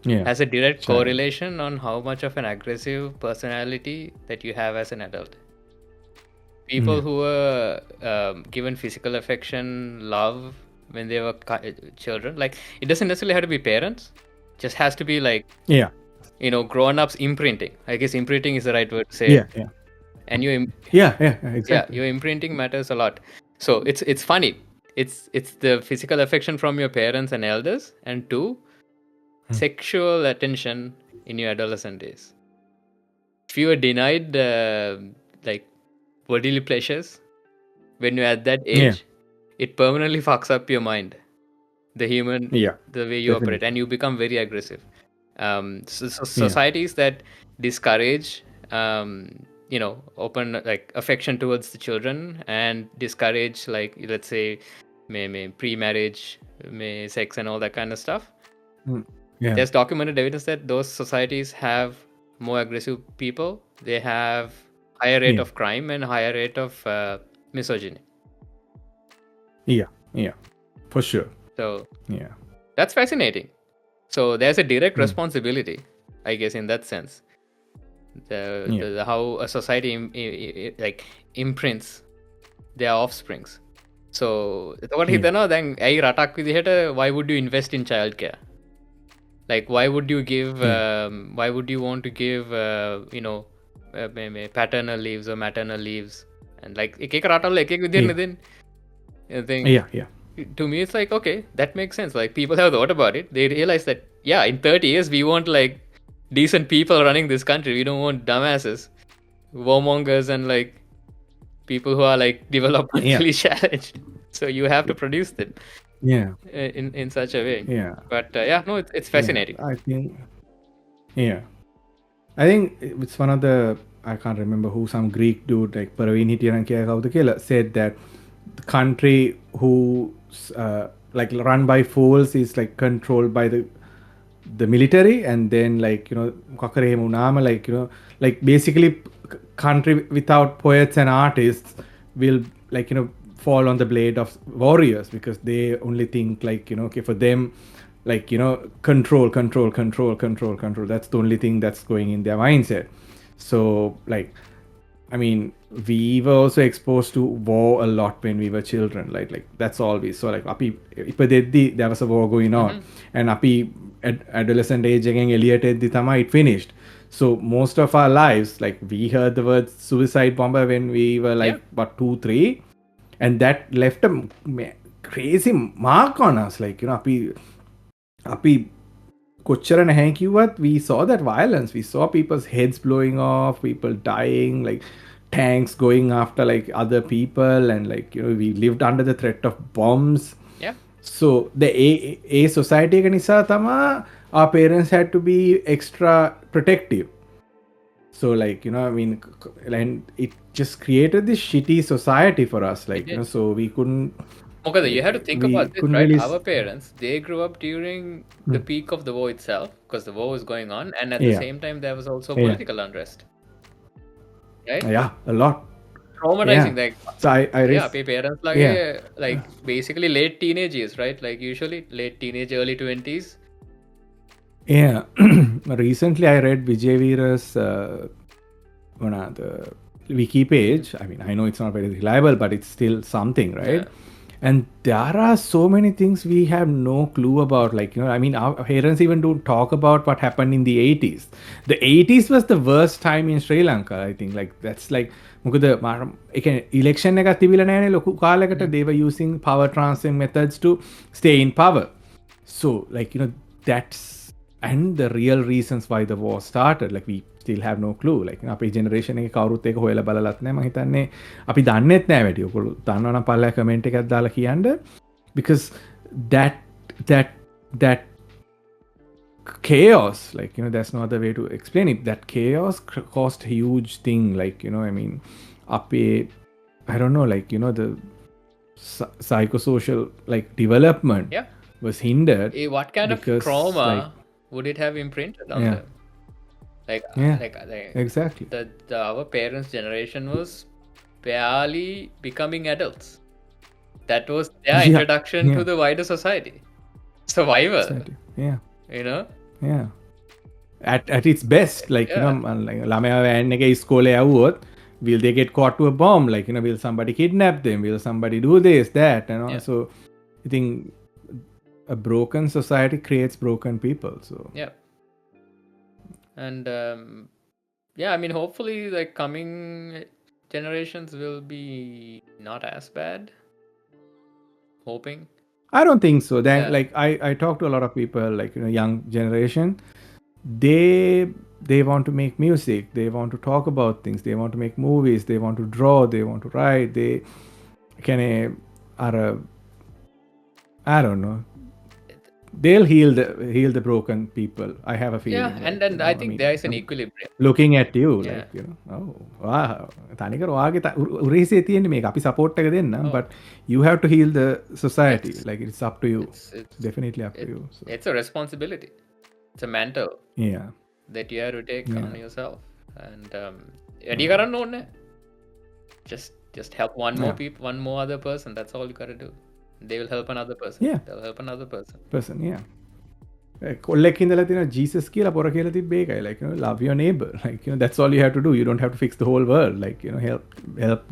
has a direct correlation on how much of an aggressive personality that you have as an adult. People who were given physical affection, love when they were children, like, it doesn't necessarily have to be parents, just has to be like, you know, grown-ups imprinting. I guess imprinting is the right word to say. And exactly. Your imprinting matters a lot. So it's funny. It's the physical affection from your parents and elders, and 2, sexual attention in your adolescent days. If you were denied like bodily pleasures when you're at that age, it permanently fucks up your mind, the way you operate, and you become very aggressive. Societies that discourage you know, open like affection towards the children and discourage, like, let's say pre-marriage sex and all that kind of stuff, there's documented evidence that those societies have more aggressive people. They have higher rate of crime and higher rate of misogyny. For sure. So that's fascinating. So there's a direct responsibility, I guess, in that sense. The how a society like imprints their offsprings. So එතකොට හිතනවා දැන් ඇයි රටක් විදිහට why would you invest in childcare? Like, why would you want to give you know, paternal leaves or maternal leaves? And like එක එක රටවල එක එක විදිහට නේද? I think to me it's like, okay, that makes sense. Like, people have thought about it. They realize that in 30 years we want like decent people running this country. We don't want dumbasses, warmongers, and like people who are like developmentally challenged. So you have to produce them Yeah, in such a way. yeah, But yeah, no, it's yeah. fascinating. I think, yeah. I think it's one of the, I can't remember who, some Greek dude like Praveen Hitiran Kiyakawda said that the country who like run by fools is like controlled by the military, and then like මොකක් හරි එහෙම වුණාම like like basically country without poets and artists will like fall on the blade of warriors, because they only think like okay, for them like control, that's the only thing that's going in their mindset. So like, I mean, we were also exposed to war a lot when we were children. Like that's always so. Like api ipadeddi there was a war going on, and api adolescent age again Elliot eddi tama it finished. So most of our lives, like we heard the word suicide bomber when we were like what 2-3, and that left a crazy mark on us. Like api කොච්චර නැහැ කිව්වත් we saw that violence, we saw people's heads blowing off, people dying, like tanks going after like other people, and like we lived under the threat of bombs. Yeah. So the a society එක නිසා තමා our parents had to be extra protective. So like I mean, and it just created this shitty society for us, like so we couldn't. Okay, you have to think about this, right? Really Our parents, they grew up during the peak of the war itself, because the war was going on, and at the same time there was also political unrest, right? Yeah, a lot. Traumatizing. Like so I parents like basically late teenage years, right? Like usually late teenage, early 20s. Yeah. Recently I read Vijay Veera's the wiki page. I mean, I know it's not very reliable, but it's still something, right? And there are so many things we have no clue about. Like I mean, our parents even don't talk about what happened in the 80s. The 80s was the worst time in Sri Lanka, I think. Like that's like මොකද election එකක් තිබිලා නැහැනේ ලොකු කාලයකට. They were using power transfer methods to stay in power. So like that's and the real reasons why the war started, like we still have no clue. Like අපේ generation එකේ කවුරුත් ඒක හොයලා බලලත් නැහැ. මම හිතන්නේ අපි දන්නෙත් නැහැ වැඩි. ඔයගොල්ලෝ දන්නවනම් පල්ලෙහා කමෙන්ට් එකක් දාලා කියන්න. Because that chaos, like there's no other way to explain it. That chaos caused huge thing, like I mean, අපේ I don't know, like the psychosocial like development was hindered. What kind of trauma would it have imprinted on them? Like exactly. Our parents' generation was barely becoming adults. That was their introduction to the wider society. Survival. At its best, like ළමයා van එකේ ඉස්කෝලේ යවුවොත්, will they get caught to a bomb? Like will somebody kidnap them? Will somebody do this, that, so I think a broken society creates broken people. So and I mean, hopefully like coming generations will be not as bad. Hoping. I don't think so. Then like I talk to a lot of people, like young generation, they want to make music, they want to talk about things, they want to make movies, they want to draw, they want to write, they are I don't know, they'll heal the broken people. I have a feeling. And then I think there is an equilibrium. Looking at you, like oh wow, තනිකර ඔයාගේ උරහිසේ තියෙන්නේ මේක. අපි support එක දෙන්න, but you have to heal the society. Like it's up to you. It's definitely up to you. So. It's a responsibility. It's a mantle. That you have to take on yourself. And වැඩි කරන්න ඕනේ. Just help one more other person. That's all you gotta do. They will help another person. They'll help another person. කොල්ලෙක් ඉඳලා තියෙනවා Jesus කියලා පොර කියලා තිබ්බේ ඒකයි. Like love your neighbor. Like that's all you have to do. You don't have to fix the whole world. Like help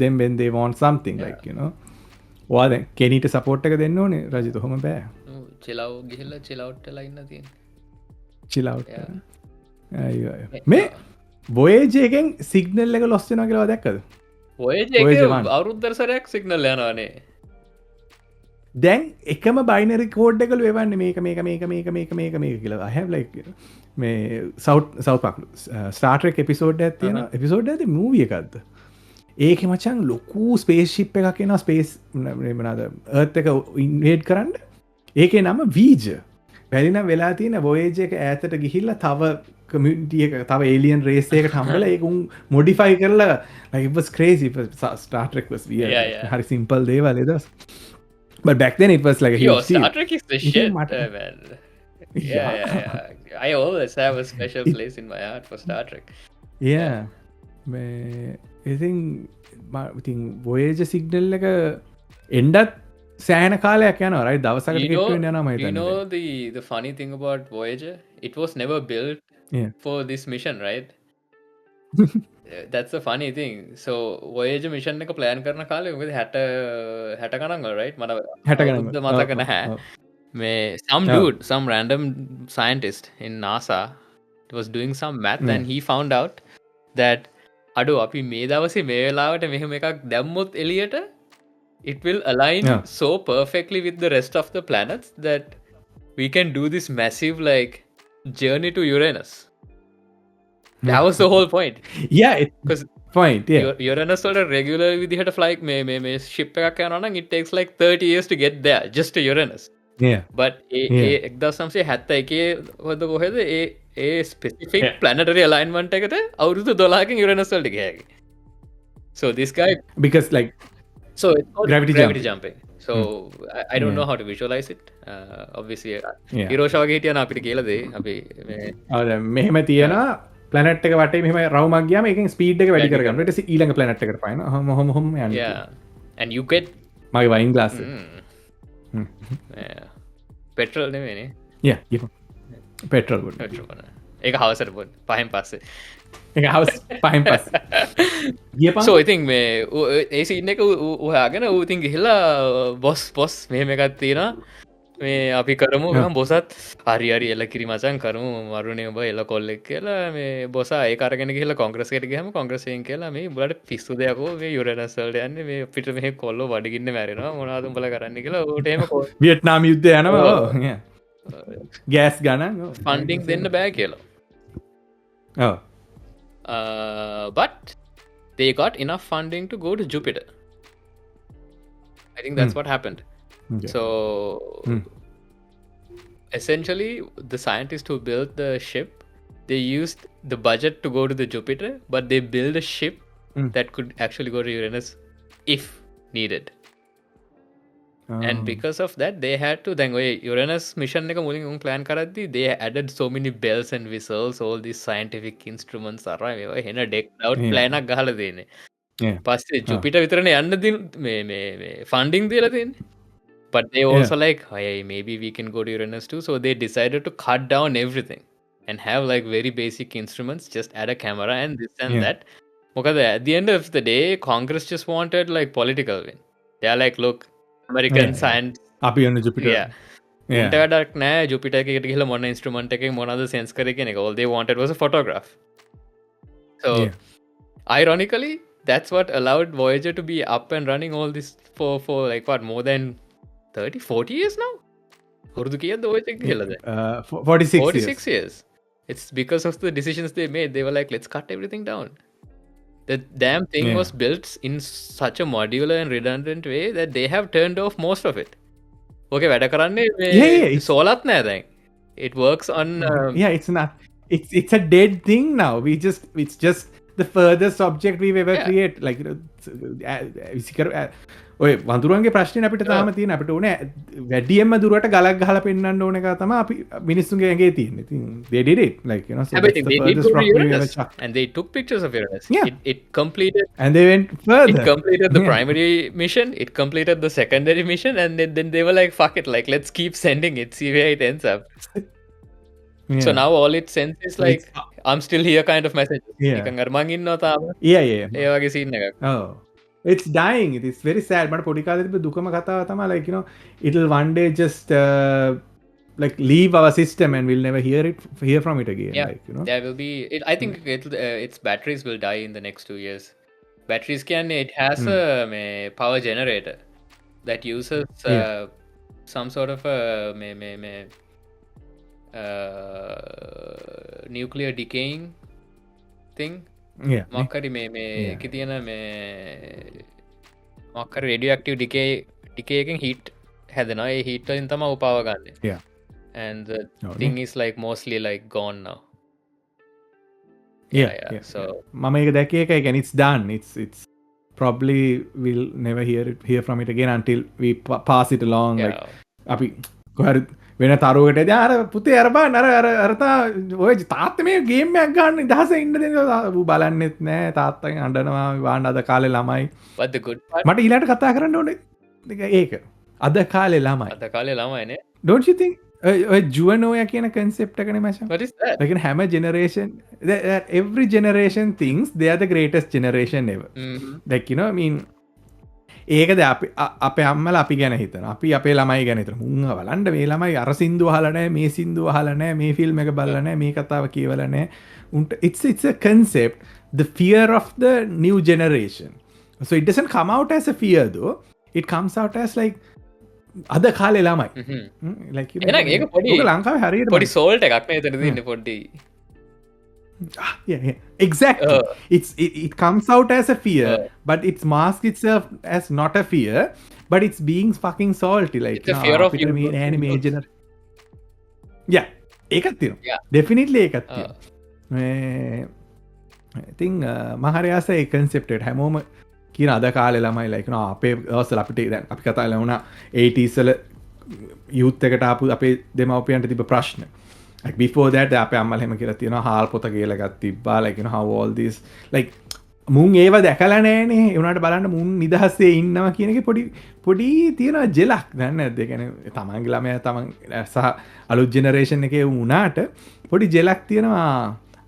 them when they want something. Like ඔයා දැන් කෙනීට support එක දෙන්න ඕනේ රජිත. ඔහොම බෑ. chill out ගිහලා chill out වෙලා ඉන්න තියෙන්නේ. chill out. අයියෝ. මේ Voyager එකෙන් signal එක loss වෙනවා කියලා දැක්කද? Voyager එකේ අවුරුද්දර සැරයක් signal යනවානේ. දැන් එකම බයිනරි කෝඩ් එකලු එවන්නේ මේක කියලා. I have like මේ South Park Star Trek episode එකක් තියෙනවා. episode එකේ movie එකක්ද? ඒක මචන් ලොකූ ස්පේස්ශිප් එකක් එනවා ස්පේස් මනාද ඒත් එක ඉන්වේඩ් කරන්න ඒක නම වීජ පැලින වෙලා තියෙන Voyager එක ඈතට ගිහිල්ලා තව කමියුනිටි එක තව ඒලියන් රේස් එකකට හම්බෙලා ඒක උන් මොඩිෆයි කරලා like it was crazy Star Trek was weird Yeah. හරි සිම්පල් දේවල් එදස් but back then it was like a Yo, huge Star deal. Trek is the ඉතින් shit, මට- man. Yeah. I always have a special place in my heart for Star Trek. yeah මේ ඉතින් ඉතින් Voyager signal එක එන්ඩත් සෑන කාලයක් යන රයි දවසකට You know, කෙට්ටුවෙන් යනවා you හිතන්නේ. know the funny thing about Voyager? It was never built Yeah. for this mission, right? That's the funny thing. So Voyager mission එක plan කරන කාලේ මොකද 60 ගණන් වල, right? මට 60 ගණන් අවුරුද්ද මතක ඔව්, නැහැ. ඔව්. මේ some Oh. dude, some random scientist in NASA was doing some math and he found out that අඩු අපි මේ දවසේ මේ වෙලාවට මෙහෙම එකක් දැම්මොත් එළියට it will align Yeah. so perfectly with the rest of the planets that we can do this massive like journey to Uranus. That was the whole point. Yeah, it's Because point, yeah. Uranus වලට regular විදිහට flight මේ ship එකක් යනවා නම් it takes like 30 years to get there just to Uranus. Yeah. But Yeah. එක්දස් සම්සේ හැත්ත එකේ හොද කොහෙද ඒ ස්පෙසිෆික් planetary alignment එකට අවුරුදු 12කින් Uranus වලට ගියාගේ. So this guy, Because like so it's called Gravity jumping. So I don't Yeah. know how to visualize it. Obviously Yeah. Hiroshima ගේ හිටියන අපිට කියලා දෙයි අපි මේ මෙහෙම තියෙනවා ප්ලනට් එක වටේ මෙහෙම රවුමක් ගියාම ඒකෙන් ස්පීඩ් එක වැඩි වැඩි කරගන්න. ඊට පස්සේ ඊළඟ ප්ලනට් එකට පායන. ඔහොම යන්න. yeah, and you get මගේ වයින් ග්ලාස් එක. yeah, petrol නෙමෙයිනේ. Yeah, yeah. petrol good. petrol වල. ඒක හවසට බොන්න පහෙන් පස්සේ. ඒක house පහෙන් පස්සේ. ගියපන්. So ඉතින් මේ ඒ සීන් එක හොයාගෙන ඌ ඉතින් ගිහිල්ලා බොස් මෙහෙම එකක් තියෙනවා මේ අපි කරමු බොසත් හරි එල කිරි මචන් කරමු මරුණේ ඔබ එල කොල්ලෙක් කියලා මේ බොසා ඒ අරගෙන ගිහිල්ලා කොංග්‍රසයට ගියාම කොංග්‍රසයෙන් කියලා මේ උඹලට පිස්සු දෙයක් මේ යුරේනස් වලට යන්නේ මේ අපිට මේ කොල්ලෝ බඩගින්න මැරෙනවා මොනවද උඹලා කරන්නේ කියලා ඌට එහෙම වියට්නාම් යුද්ධය යනවා. ඔව්. Yeah. ගෑස් ගණන්. ඔව්. ෆන්ඩිං දෙන්න බෑ කියලා. ඔව්. But they got enough funding to go to Jupiter. I think that's what happened. Okay. So essentially the scientists who built the ship, they used the budget to go to the Jupiter, but they built a ship that could actually go to Uranus if needed. And because of that they had to then Uranus mission එක මුලින් උන් plan කරද්දි they added so many bells and whistles, all these scientific instruments අරන් ඒවා හෙන decked out plan එකක් ගහලා දෙන්නේ. Yeah. පස්සේ Jupiter විතරනේ යන්න මේ funding දීලා තියෙන්නේ. But they also like, hey, maybe we can go to Uranus too. So they decided to cut down everything and have like very basic instruments, just add a camera and this and that. Because at the end of the day, Congress just wanted like political win. They are like, look, American science. අපි යන්න Jupiter. Yeah. උන්ට වැඩක් නෑ Jupiter එකකට ගිහලා මොන instrument එකකින් මොනවද sense කරේ කියන එක. All they wanted was a photograph. So ironically, that's what allowed Voyager to be up and running all this for like what, more than 30-40 years now? Urdu kiyad Voyager gihela then? 46 years. It's because of the decisions they made. They were like, let's cut everything down. The damn thing was built in such a modular and redundant way that they have turned off most of it. Okay, වැඩ කරන්නේ solar නෑ දැන්. It works on it's not. It's a dead thing now. It's just the furthest object we've ever created. Like ඔය වඳුරන්ගේ ප්‍රශ්න අපිට තාම තියෙන අපිට ඕනේ වැඩියෙන්ම දුරට ගලක් ගහලා පෙන්වන්න ඕන එක තමයි අපි මිනිස්සුන්ගේ ඇඟේ තියෙන්නේ. ඉතින් they did it, like, you know, so they did go to Uranus and they took pictures of Uranus. It completed and they went further. It completed the primary mission, it completed the secondary mission, and then they were like, fuck it, like let's keep sending it, see where it ends up. So now all it sends is like I'm still here kind of message. නිකන් අර මං ඉන්නවා තාම. ඒ වගේ scene එකක්. Oh. It's dying. It's very sad. But පොඩි කාලේ තිබ්බ දුකම කතාව තමයි, like, you know, it'll one day just like leave our system and we'll never hear from it again. Yeah, like, you know, there will be I think its batteries will die in the next 2 years. Batteries it has a power generator that uses some sort of a nuclear decaying thing Yeah. මක්කරි මේ Yeah. එක තියෙන මේ මක්කර රඩියක්ටව ඩිකේකින් hit හැදෙනවා ඒ හිටලින් තම උපාව ගන්න Yeah. and the Oh, thing is like mostly like gone now. Yeah. So මම ඒක දැකේ එක again it's done. It's probably will never hear from it again until we pass it along. yeah. Like අපි කොහරි වෙන තරුවකට අර පුතේ අරබා නර අරතා ඔය තාත්ත මේ ගේම්මයක් ගන්න දහස ඉන්න දෙ බලන්නෙත් නෑ තාත්තෙන් අඩනවා වාන්න අද කාලෙ ළමයි but the good part මට ඊලාට කතා කරන්න ඕන ඒක අද කාලෙ ළමයි අද කාලේ ළමයිනේ don't you think ජුවනෝය කියන කන්සෙප්ට කන මච what is that like හැම generation every generation thinks they are the greatest generation ever like you know I mean ඒකද අප අම්මල අපි ගැන හිතන අපි අපේ ළමයි ගැනතර මුංහ වලන්ඩ මේ ළමයි අර සිින්දු හලනෑ මේ සිින්දු හලනෑ මේ ෆිල්ම් එක බලනෑ මේ කතාව කියවලනෑ උන්ට it's a concept the fear of the new generation so it doesn't come out as a fear though it comes out as like අද කාලේ ළමයි like you know, ඒක පොඩි ලංකාවේ හරියට පොඩි සෝල්ට එකක් මේ එතන තින්න පොඩ්ඩි yeah, exactly. It comes out as a fear, but it's masked itself as not a fear, but it's being fucking salty. Like it's a fear of you. Anime yeah, ඒකත් තියෙනවා. Yeah. Definitely ඒකත් තියෙනවා. I think මහරයාස A concept එකට හැමෝම කියන අද කාලේ ළමයි like අපේ දවස්වල අපිට දැන් අපි කතා ලැබුණා 80s වල youth එකට ආපු අපේ දෙමව්පියන්ට තිබ්බ ප්‍රශ්න. Like before that අපේ අම්මලා එහෙම කියලා තියෙනවා හාල් පොත කියලා එකක් තිබ්බා like you know how all this like මුන් ඒව දැකලා නැහනේ ඒ උනාට බලන්න මුන් නිදහසේ ඉන්නවා කියන එක පොඩි තියෙනවා ජෙලක් දැන් නැද්ද ඒ කියන්නේ තමන්ගේ ළමයා තමන් සහ අලුත් ජෙනරේෂන් එකේ වුණාට පොඩි ජෙලක් තියෙනවා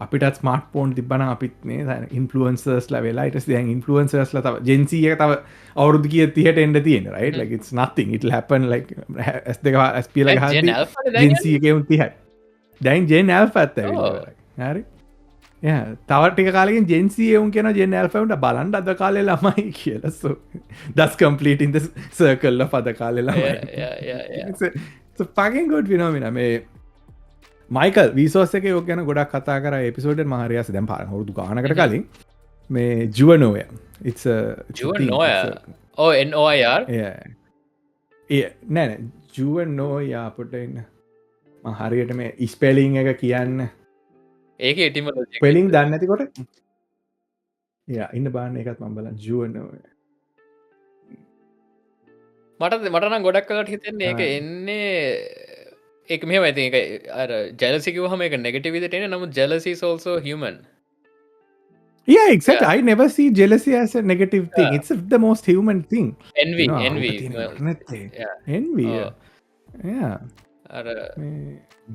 අපිටත් ස්මාර්ට්ෆෝන් තිබ්බනම් අපිත් මේ ඉන්ෆ්ලුවෙන්සර්ස්ලා වෙලා ඊට පස්සේ දැන් ඉන්ෆ්ලුවෙන්සර්ස්ලා තව Gen Z එක තව අවුරුදු කීයක් 30ට එන්න තියෙන right like it's nothing it will happen like as පියලා ගහද්දි Gen Z එකේ උන් 30යි දැන් ජෙන් ඇල්ෆත් ඇවිල්ලා හරි තව ටික කාලෙකින් Gen Z එවුන් කියන Gen Alpha උන්ට බලන්න අද කාලේ ළමයි කියලා so that's completing the circle of අද කාලේ ළමයි it's a fucking good phenomenon මේ මයිකල් වීසෝස් එකේ ඔක් ගැන ගොඩක් කතා කරා එපිසෝඩ් එක මම හරියට දැන් පාර අවුරුදු ගානකට කලින් මේ ජුවනෝය it's a ජුවනෝය oh NOIR නෑ ජුවනෝය අපට ඉන්න හරියට මේ ඉස්පෙලිං එක කියන්න ඒක එටිම පෙලිං දන්න ඇතිකොට ඉන්න බාන එකත් මම් බලන් ජුවනෝය මටනම් ගොඩක් කලට හිතන්නේ ඒක එන්නේ එක මෙහම ඇති එක අර ජලසිකව හම එක නෙගටිවිට එන නමු ජලසි also human yeah exactly I never see jealousy as a negative thing it's the most human thing envy envy yeah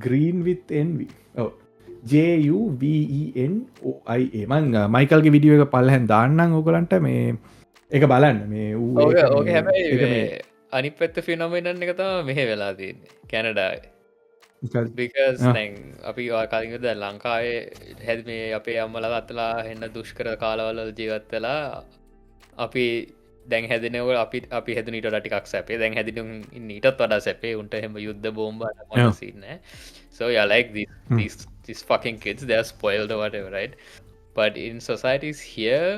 green with envy oh JUVENOIA මං මයිකල්ගේ විඩියෝ එක පල්ලහැන් දාන්නම් ඕගලන්ට මේ එක බලන්න මේ ඕක හැබැයි අනි පැත්ත ෆිනොමිනන් එක තම මෙහ වෙලා තියන්නේ කැනඩායි because අපි කලින්ද ලංකාවේ හැද මේ අපේ අම්මල ගත්තලා එන්න දුෂ්කර කාලවල ජීවත්වෙලා අපි දැන් හැදනව අපි හැදනට ටිකක් සැපේ දැන් හැදින නීටත් වඩා සැපේ උන්ට හෙම යුද්ධ බෝම්බ සින්න so yeah like these fucking kids they're spoiled or whatever right but in societies here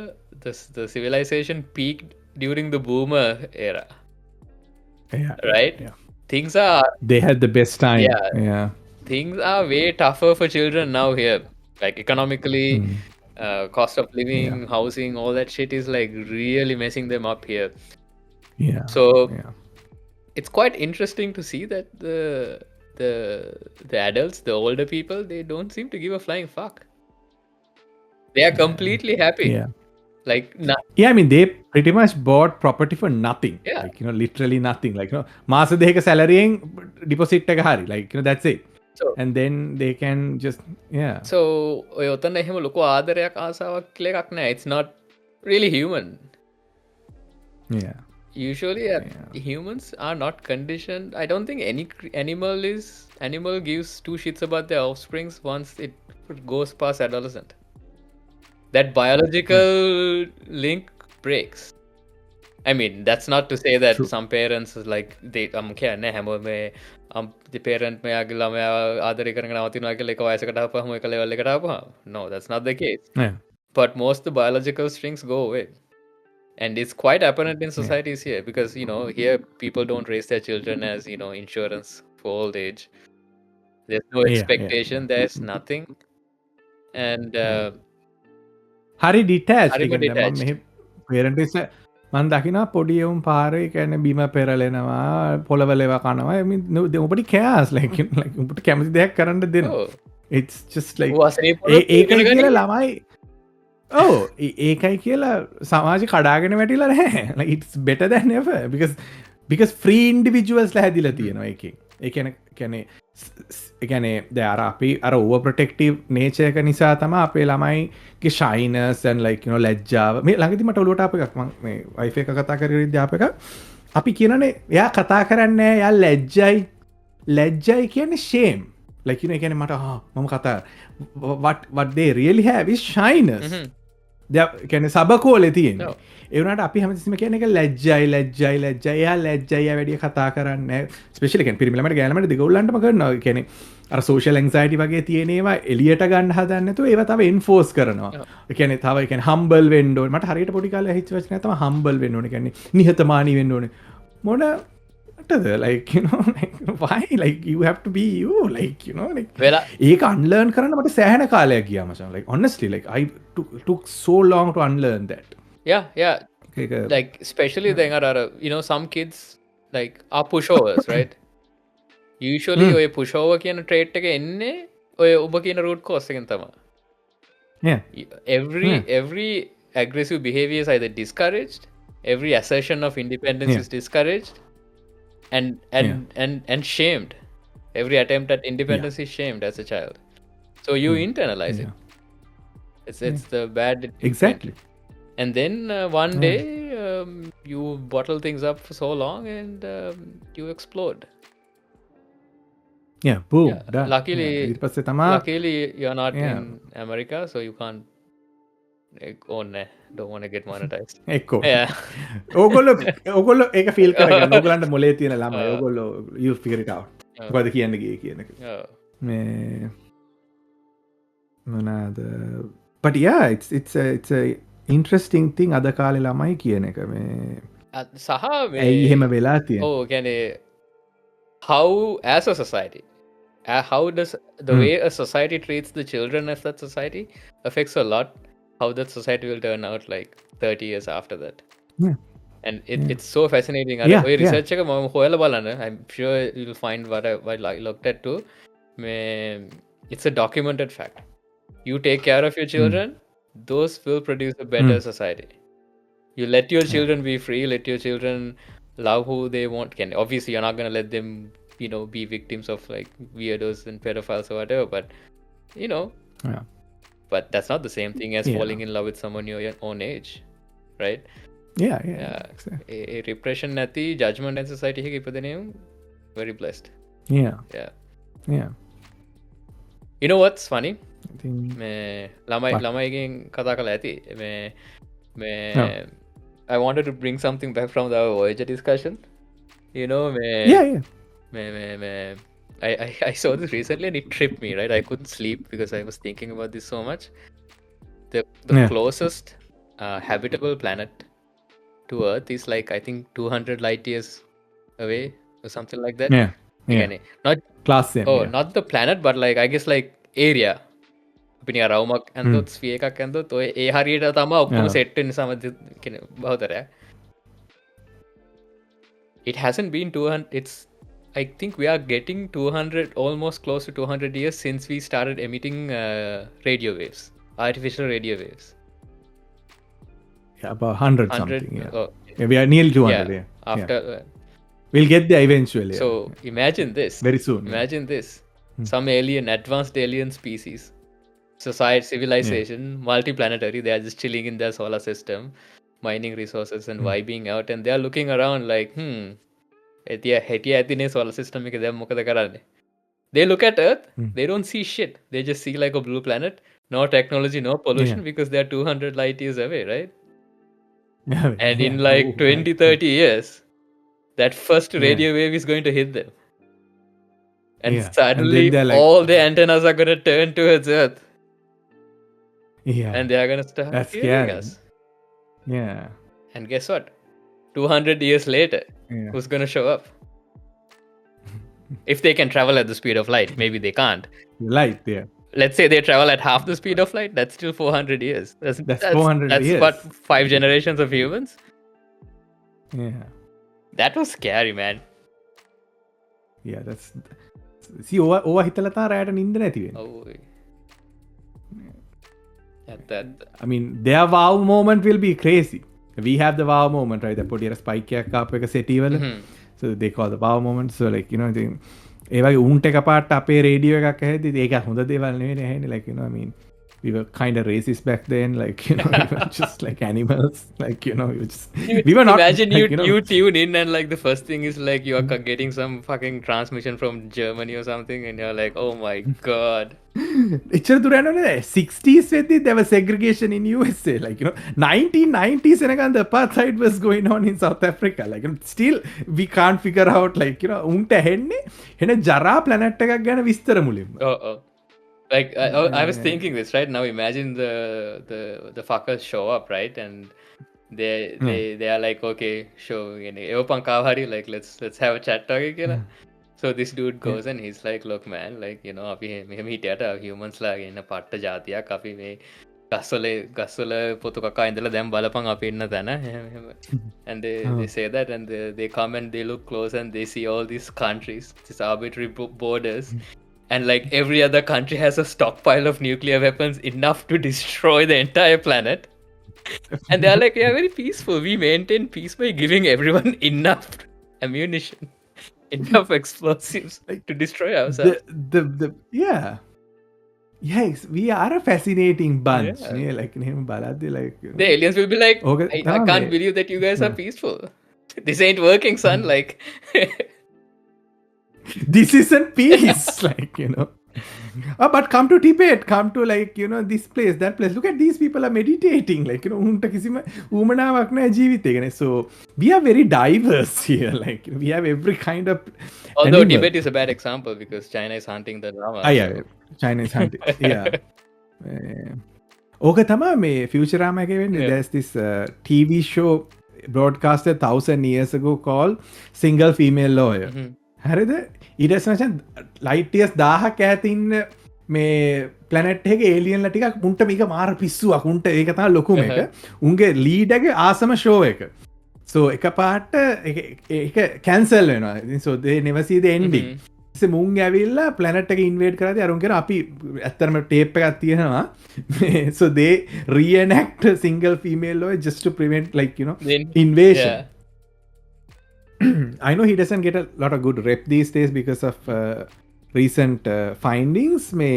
the civilization peaked during the boomer era right things are they had the best time yeah things are way tougher for children now here like economically cost of living housing all that shit is like really messing them up here so it's quite interesting to see that the adults the older people they don't seem to give a flying fuck they are completely happy like I mean they pretty much bought property for nothing like you know literally nothing like you know මාස දෙකක සැලරියෙන් deposit එක හරි like you know that's it so, and then they can just so ඔය ඔතන එහෙම ලොකු ආදරයක් ආසාවක් කියලා එකක් නෑ it's not really human usually humans are not conditioned I don't think any animal gives two shits about their offsprings once it goes past adolescent that biological link breaks I mean that's not to say that some parents like they කියන්නේ හැමෝම the parent මෙයාගේ ළමයා ආදරය කරගෙන නවතිනවා කියලා එක වයසකට ආපුවම එක ලෙවල් එකට ආපුවම no that's not the case but most the biological strings go away. And it's quite apparent in societies here, because here people don't raise their children as insurance for old age. There's no expectation, there's nothing. And හරි ඩිටෑච් හරිම එකන්න ම මෙහ පේරටිස මන් දකින පොඩියවුම් පාරය කැන බිම පෙරලෙනවා පොළවලව කනවා ඔපටි කෑස් උපට කැමති දෙයක් කරන්න දෙනවා ඒකයි කියල ළමයි ඕ ඒකයි කියලා සමාජ කඩාගෙන වැටිලා නැහැ ඉස් බෙට දැන් because ෆ්‍රී ඉන්ඩිවිජුවල්ස් හැදිල තියෙනවා එක ඒන කැනේ එකනේ දර අපි අර ඕව ප්‍රටෙක්ටව් නේචයක නිසා තම අපේ ළමයිගේ ශයිනසන් ලයින ලැජ්ජාව මේ ළඟතිමට ඔලුවට අප එකක් මේ වයිෆ එක කතා කර විද්‍යාපක අපි කියනනේ එයා කතා කරන්න යා ලැජ්ජයි කියන්නේ ෂේම් ලැකින එකන මට මම කතා වටේ රියලි හැවි ශයිනස් කැන සබකෝලෙ තියෙන ඒවනට අපි හමසිම කියන එක ලැජ්ජයි එයා ලැජ්ජය වැඩිය කතා කරන්න ස්පේෂලකන් පිරිමිලමට ගෑනමට දෙගොල්ලන්ටම කරනවා කෙනෙ අර සෝෂල් එන්සයිටි වගේ තියෙනවා එලියට ගන්න හදන්නතු ඒව තව ඉන්ෆෝස් කරනවා එකන තව එක හම්බල් වෙන්ඩෝ මට හරිට පොඩිකාල හිචවචන තම හම්බල් වෙන්නන කැනෙ නිහතමානී වෙන්න ඕන මොන ඒක අන්ලර්න් කරන්න මට සෑහන කාලයක් ගිය මචන් honestly I took so long to unlearn that. Yeah. Like especially then some kids like are pushovers, right? Usually ඔය pushover කියන trait එක එන්නේ ඔය ඔබ කියන root cause එකෙන් තමයි. Yeah. Every aggressive behavior is either discouraged, every assertion of independence is discouraged, and shamed. Every attempt at independence is shamed as a child. So you internalize it. It's the bad. Exactly. And then one day you bottle things up for so long and you explode. Yeah, boom. Yeah. Luckily you're not in America, so you can't don't want to get monetized. එක්කෝ ඕගොල්ලෝ ඒක feel කරගන්න ඕගොල්ලන්ට මොලේ තියෙන ළමයි ඕගොල්ලෝ you figure it out මොකද කියන්න ගියේ කියන එක මේ මොනවාද but yeah it's a interesting thing අද කාලේ ළමයි කියන එක මේ සහ ඇයි එහෙම වෙලා තියෙන්නේ ඔව් කියන්නේ how as a society how does the way a society treats the children of that society affects a lot how that society will turn out like 30 years after that. And it's so fascinating. Research එක මම හොයලා බලන්න. I'm sure you'll find what I looked at too. It's a documented fact. You take care of your children, those will produce a better society. You let your children be free, let your children love who they want. Obviously you're not going to let them be victims of like weirdos and pedophiles or whatever, but but that's not the same thing as falling in love with someone your own age, right? Yeah. Exactly. A repression nati judgment and society එක ඉපදෙනියු very blessed. Yeah. You know what's funny? මේ ළමයිගෙන් කතා කරලා ඇති මේ I wanted to bring something back from the Voyager discussion. I saw this recently and it tripped me, right? I couldn't sleep because I was thinking about this so much. The closest habitable planet to Earth is like I think 200 light years away or something like that. Not class same. Not the planet but like I guess like area. අපිනි රවුමක් ඇන්දොත් ස්ෆියර් එකක් ඇන්දොත් ඔය ඒ හරියට තමයි ඔක්කොම set වෙන සමද කියන බහුතරයක්. It hasn't been 200. I think we are getting 200, almost close to 200 years since we started emitting radio waves, artificial radio waves. Yeah, about 100 something. Yeah, we are nearly 200. After we'll get there eventually. So imagine this. Very soon. Imagine this. Some advanced alien species, society, civilization, multiplanetary. They are just chilling in their solar system, mining resources and vibing out, and they are looking around like, solar system they look at Earth, they don't see shit. They just see like a blue planet, no technology, no pollution, because they are 200 light years away, right? And in like 20-30 years, that first radio wave is going to hit them. And suddenly and like, all the antennas are going to turn towards Earth. Yeah, and they are gonna start that's killing scary. us. Yeah, And guess what? 200 years later, yeah. who's gonna show up? If they can travel at the speed of light, maybe they can't. Light, yeah. Let's say they travel at half the speed of light. That's still 400 years. That's That's that's 400 that's years. what 5 generations of humans. Yeah, That was scary, man. yeah, that's... See, ඕවා හිතලා තමයි රැයට නිින්ද නැති වෙන්නේ. Oh, that I mean, their wow moment will be crazy. We have the wow moment, right? The පොඩි අර spike එකක් ආපු එක city වල. So they call the wow moment. So like, you know, ඒ වගේ උන්ට එකපාරට අපේ රේඩියෝ එකක් ඇහෙද්දි ඒක හොඳ දේවල් නෙවෙයි ඇහෙන්නේ. Like, you know, I mean, we were kind of racist back then, like, you know, we were just like animals, like, you know, we were not. Imagine like, you tune in and like the first thing is like you are getting some fucking transmission from Germany or something, and you're like, oh my god. එච්චර දුර යනවනේ 60s වෙද්දි there was segregation in USA, like, you know, 1990s එනකන් the apartheid was going on in South Africa, like, you know, still we can't figure out, like, you know, උන්ට ඇහෙන්නේ එන ජරා planet එකක් ගැන විස්තර මුලින්ම. Oh. Like I was thinking this right now. Imagine the fuckers show up, right, and they are like, okay, show like let's have a chat together. So this dude goes and he's like, look man, like, you know, අපි මෙහෙම හිටියට humans ලා ඉන්න පට්ට જાතියක් අපි මේ ගස්වල පොතු කකා ඉඳලා දැන් බලපන් අපි ඉන්න තැන. And they say that, and they come and they look close and they see all these countries, these arbitrary borders. And like every other country has a stockpile of nuclear weapons enough to destroy the entire planet. And they're like, yeah, very peaceful. We maintain peace by giving everyone enough ammunition, enough explosives to destroy ourselves. Yeah. Yes, we are a fascinating bunch. Yeah. Yeah, like, baladi, like, you know. The aliens will be like, Okay, I can't believe that you guys are peaceful. This ain't working, son. Like, this isn't peace. Like, you know. But come to Tibet, come to, like, you know, this place, that place. Look at these people are meditating. Like, you know, unta kisima umanaවක් නැහැ ජීවිතේ ගැන. So we are very diverse here. Like, we have every kind of although animal. Tibet is a bad example because China is hunting the llama. Yeah, China is hunting. Yeah. ඕක තමයි මේ Futurama එකේ වෙන්නේ. Yeah. There's this TV show broadcasted 1000 years ago called Single Female Lawyer. හරිද? ඊට පස්සේ light years 1000ක් ඈත ඉන්න මේ planet එකේ alien ලා ටිකක් උන්ට මේක මාර පිස්සුවක්. උන්ට ඒක තමයි ලොකුම එක. උන්ගේ lead එකේ ආසම show එක. So එකපාරට ඒක cancel වෙනවා. So they never see the ending. ඊට මුන් ඇවිල්ලා planet එක invade කරද්දී අරුන් කියන අපි ඇත්තටම tape එකක් තියෙනවා. So they reenact a single female lawyer just to prevent, like, you know, invasion. Yeah. I know he doesn't get a lot of good rep these days because of recent findings. මේ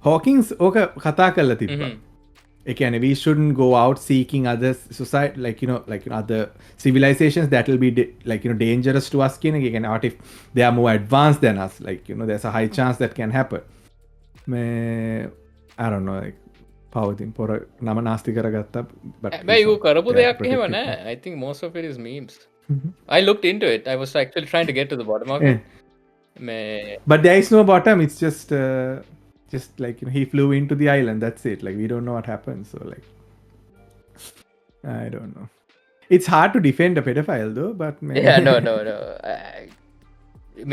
Hawking's ඕක කතා කරලා තිබ්බා. ඒ කියන්නේ we shouldn't go out seeking other society, like, you know, other civilizations that will be like, you know, dangerous to us කියන එක. ඒ කියන්නේ what if they are more advanced than us, like, you know, there's a high chance that can happen. මේ I don't know, like, පවතින් පොර නම නාස්ති කරගත්තා. But you කරපු දෙයක් එහෙම නෑ. I think most of it is memes. I looked into it. I was actually trying to get to the bottom of it. But there is no bottom. It's just like, you know, he flew into the island. That's it. Like, we don't know what happened. So, like, I don't know. It's hard to defend a pedophile though. But yeah, no.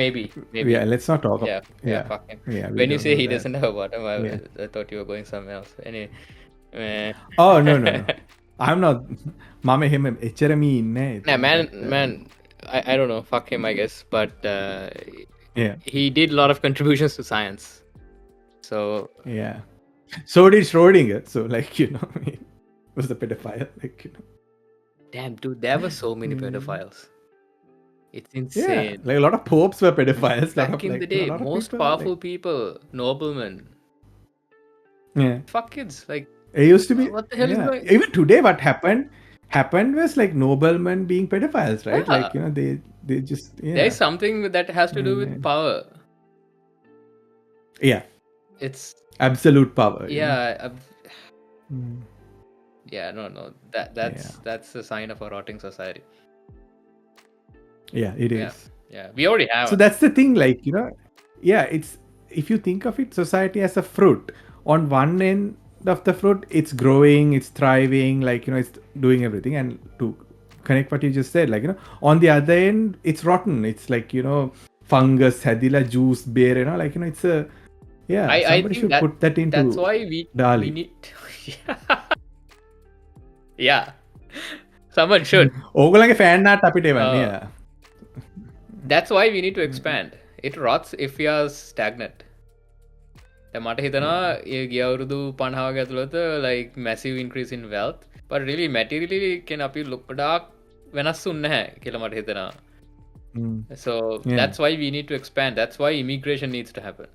Maybe. Yeah, let's not talk. Yeah, fuck him. Yeah, when you say he doesn't have a bottom, I thought you were going somewhere else. Anyway. Oh no. I'm not. Mama him HRME in Nah, man. I don't know. Fuck him, I guess. But he did a lot of contributions to science. So yeah. So did Schrodinger. So, like, you know, he was a pedophile. Like, you know. Damn, dude, there were so many pedophiles. It's insane. Yeah, like a lot of popes were pedophiles. Back in the day, most powerful people, noblemen. Yeah. Fuck kids, like. It used to be. What the hell is going? Even today, what happened was, like, noblemen being pedophiles, right? Yeah. Like, you know, they just. Yeah. There's something that has to do with power. Yeah. It's absolute power. Yeah. Yeah. No. That's a sign of a rotting society. Yeah, it is. Yeah. We already have. So that's the thing, like, you know. Yeah, it's, if you think of it, society as a fruit. On one end, of the fruit, it's growing, it's thriving, like, it's doing everything. And to connect what you just said, like, on the other end, it's rotten. It's like, fungus, hadila, juice, beer, like, it's a, yeah, I somebody think should put that that's into why we Dali. need yeah, someone should. ඕගලගේ fan නාට් අපිට එවන්නේ. Uh, that's why we need to expand. It rots if we are stagnant. මට හිතනවා ඒ ගිය අවුරුදු 50 ඇතුළත like massive increase in wealth, but really materially can අපි ගොඩාක් වෙනස් වුන්නේ නැහැ කියලා මට හිතෙනවා. So that's why we need to expand. That's why immigration needs to happen.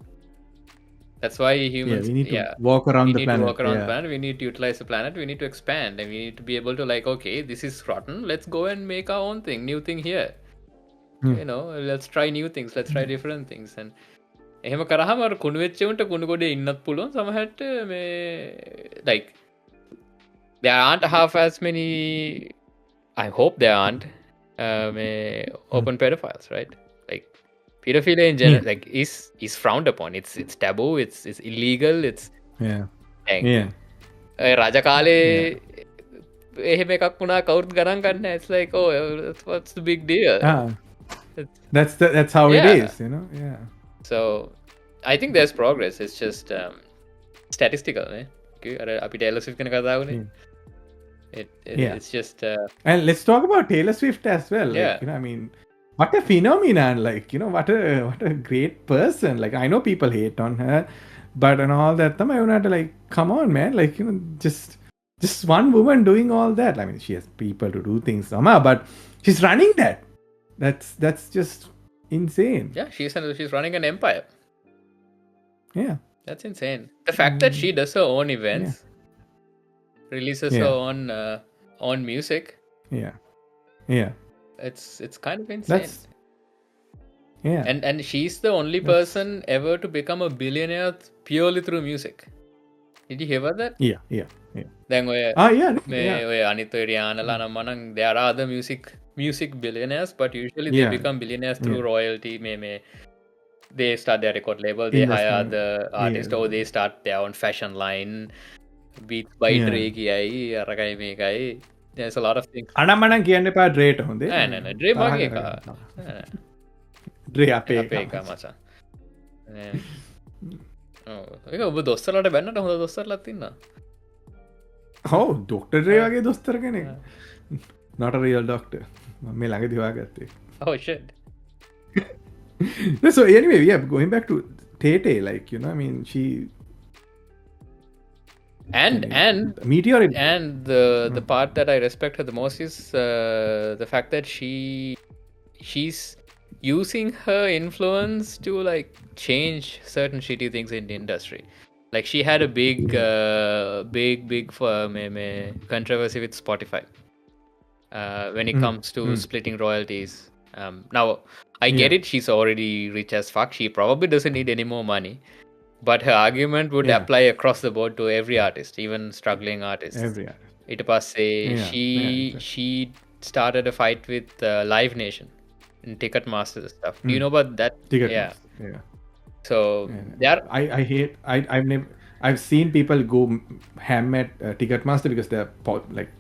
That's why humans we need to walk around we the need planet. to walk around the planet. We need to utilize the planet. We need to expand, and we need to be able to like, okay, this is rotten. Let's go and make our own thing, new thing here. Let's try new things. Let's try different things. And එහෙම කරාම අර කුණු වෙච්චවන්ට කුණු ගොඩේ ඉන්නත් පුළුවන් සමහරට මේ like there aren't half as many, I hope there aren't may open pedophiles, right? Like pedophilia in general like is frowned upon. It's taboo, it's illegal, it's රජ කාලේ එහෙම එකක් වුණා කවුරුත් ගණන් ගන්න. It's like, oh, what's the big deal? That's how it is, So I think there's progress. It's just statistical, අපි Taylor Swift ගැන කතා වුණේ. It's just and let's talk about Taylor Swift as well. Like, I mean, what a phenomenon, like, what a great person. Like, I know people hate on her, but and all that time I want to like, come on, man, like, just one woman doing all that. I mean, she has people to do things somehow, but she's running that. That's just insane. Yeah, she's running an empire. Yeah, that's insane. The fact that she does her own events, releases her own music. It's kind of insane. And she's the only person ever to become a billionaire purely through music. Did you hear about that? Yeah. Then yeah. අනිත් රියානලා නම් මනම් there are other music billionaires, but usually they become billionaires through royalty. They start their record label, they hire the artist, or they start their own fashion line. Beats by Dre කියයි අරකයි මේකයි. There's a lot of things. අනම්මනම් කියන්න එපා ඩ්‍රේට හොඳේ. නෑ Dre මගේ එක. ඩ්‍රේ අපේ එක මචං. ඒක ඔබ දොස්තරලට බැන්නට හොඳ දොස්තරලක් ඉන්නවා. ඔව් ඩොක්ටර් ඩ්‍රේ වගේ දොස්තර කෙනෙක්. Not a real doctor. මේ ළඟදී හොයාගත්තේ. Oh shit. So anyway, going back to Tay, like, I mean, she and Meteorite, and the part that I respect her the most is the fact that she's using her influence to like change certain shitty things in the industry. Like she had a big controversy with Spotify when it comes to splitting royalties. Now I get it, she's already rich as fuck, she probably doesn't need any more money, but her argument would apply across the board to every artist, even struggling artists. ඊට පස්සේ she started a fight with Live Nation and Ticketmaster stuff. Do you know about that? So I've seen people go ham at Ticketmaster because they're like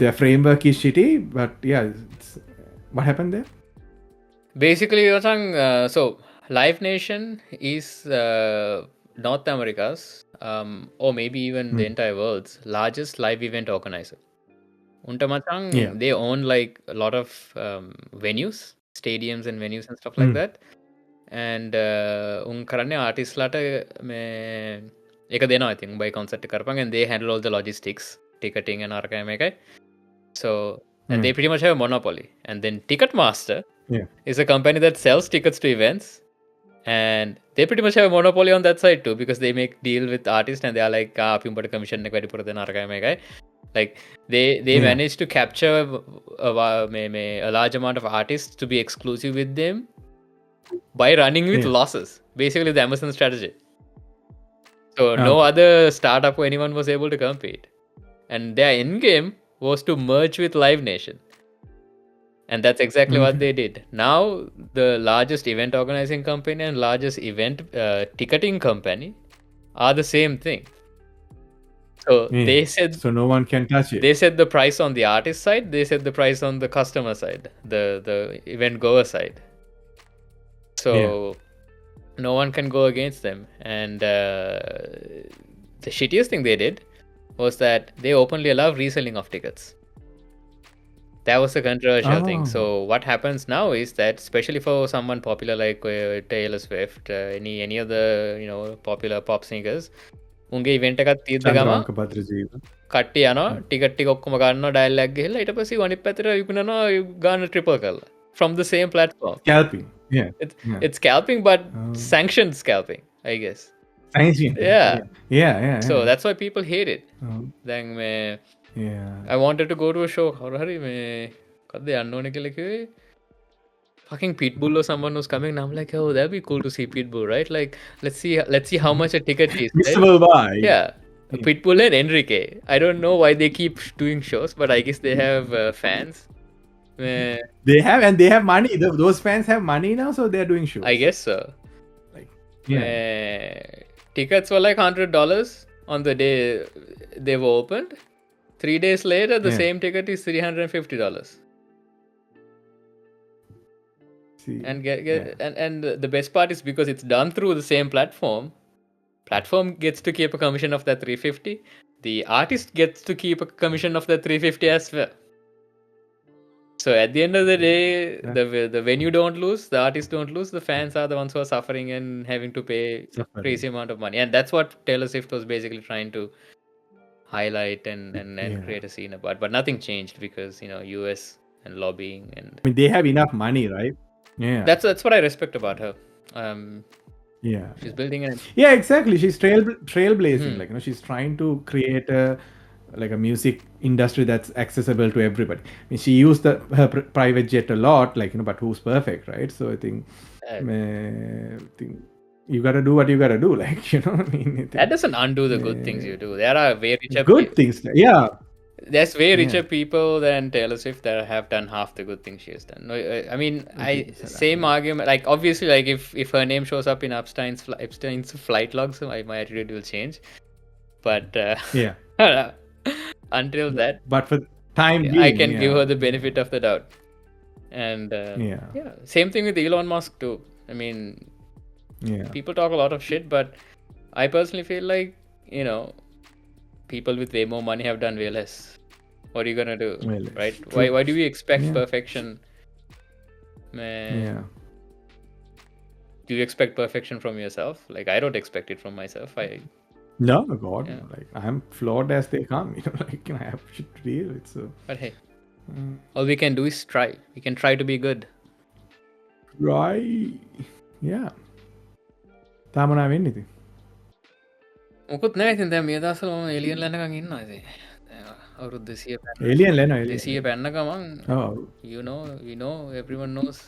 their framework is shitty, but what happened there? Basically, so Live Nation is North America's or maybe even the entire world's largest live event organizer. They own like a lot of venues, stadiums and venues and stuff like that. And කරන්නේ artists ලාට මේ එක දෙනවා I think by concert කරපන්, and they handle all the logistics, ticketing and අරකයි මේකයි. So and they pretty much have a monopoly. And then Ticketmaster is a company that sells tickets to events, and they pretty much have a monopoly on that side too, because they make deal with artists and they are like අපි උඹට commission එක වැඩි පුර දෙන අරකයි මේකයි. Like they managed to capture a large amount of artists to be exclusive with them by running with losses. Basically the Amazon strategy. So no other startup or anyone was able to compete, and their end game was to merge with Live Nation, and that's exactly what they did. Now the largest event organizing company and largest event ticketing company are the same thing. So Yeah. they said So no one can touch it. they set the price on the artist side, they set the price on the customer side, the event goer side. So no one can go against them. And the shittiest thing they did was that they openly allow reselling of tickets. That was a controversial thing. So what happens now is that, especially for someone popular like Taylor Swift, any other popular pop singers, උන්ගේ event එකක් තියද්ද ගම චන්ද්‍රවංක භද්‍රජීව. කට්ටිය යනවා ticket ටික ඔක්කොම ගන්නවා dialogue ගිහලා ඊට පස්සේ අනිත් පැත්තට විකුණනවා ගන්න ට්‍රිපල් කරලා from the same platform. Scalping. Yeah. It's scalping, but sanctioned scalping, I guess. Sanctioned. Yeah. So that's why people hate it. Then I wanted to go to a show. හරි මේ කද්ද යන්න ඕනේ කියලා කිව්වේ. Fucking Pitbull or someone was coming and I'm like, oh, that'd be cool to see Pitbull, right? Like, let's see how much a ticket is. Mr. Worldwide. Yeah. Pitbull and Enrique. I don't know why they keep doing shows, but I guess they have fans. They have money. Those fans have money now, so they're doing shows. I guess so. Like, tickets were like $100 on the day they were opened. 3 days later, the same ticket is $350. And and the best part is because it's done through the same platform gets to keep a commission of that 350. The artist gets to keep a commission of that 350 as well. So at the end of the day, the venue don't lose, the artists don't lose, the fans are the ones who are suffering and having to pay a crazy amount of money. And that's what Taylor Swift was basically trying to highlight and create a scene about. But nothing changed because US and lobbying and I mean, they have enough money, right? Yeah, that's what I respect about her. She's building an exactly. She's trailblazing. Like she's trying to create a music industry that's accessible to everybody. I mean, she used her private jet a lot, but who's perfect, right? So I think you gotta do what you gotta do, I mean, that doesn't undo the good things you do. There are way richer good things. Yeah. There's way richer people than Taylor Swift that have done half the good things she has done. No, I mean, same argument. Like obviously, like if her name shows up in Epstein's flight logs, my attitude will change. But until that, but for time being, I can give her the benefit of the doubt. And same thing with Elon Musk too. I mean, people talk a lot of shit, but I personally feel like people with way more money have done way less. What are you gonna do, right? Why do we expect perfection? Do you expect perfection from yourself? Like I don't expect it from myself. No, God, I'm flawed as they come. I have shit to deal with. So, but hey, all we can do is try. We can try to be good. Right? Yeah. තාම නා වෙන්නේ ඉතින්. මොකුත් නැහැ ඉතින් දැන් මේ දවස්වල මම එලියන් ලැනකන් ඉන්නවා ඉතින්. අවුරුදු 200 එලියන් ලැනවා 200 පැන්න ගමන් ඔව් we know everyone knows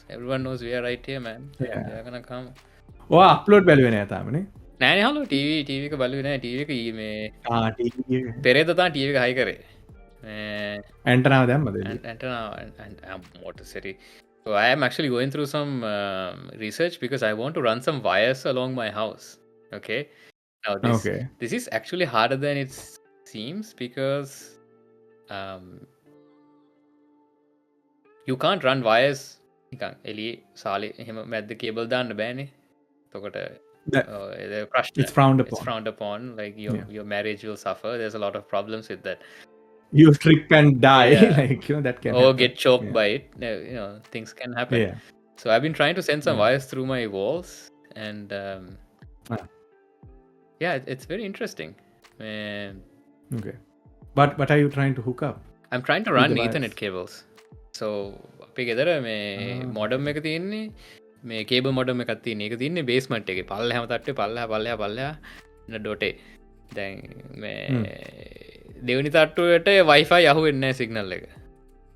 we are right here man. they're gonna come. ඔය අප්ලෝඩ් බැලුවේ නෑ තාමනේ. නෑනේ හලෝ TV එක බලුවේ නෑ. TV එක මේ TV එක පෙරේද තමයි TV එක හයි කරේ. ඇන්ටනාව දැම්මද? ඇන්ටනාව motor city. So I am actually going through some research because I want to run some wires along my house. Okay. Now this is actually harder than it seems because you can't run wires නිකන් එළියේ සාලේ එහෙම මැද්ද cable දාන්න බෑනේ. එතකොට it's frowned upon. It's frowned upon. Like your marriage will suffer. There's a lot of problems with that. You trip and die. That can happen. Get choked by it. Things can happen. So I've been trying to send some wires through my walls and it's very interesting. Okay. But are you trying to hook up? I'm trying to run Ethernet cables. So අපේ ගෙදර මේ modem එක තියෙන්නේ මේ cable modem එකක් තියෙන. ඒක තියෙන්නේ basement එකේ. පල්ලෙහාම තට්ටුවේ පල්ලෙහා ඩොටේ. දැන් මේ දෙවනි තට්ටුවට Wi-Fi යහුවෙන්නේ නැහැ signal එක.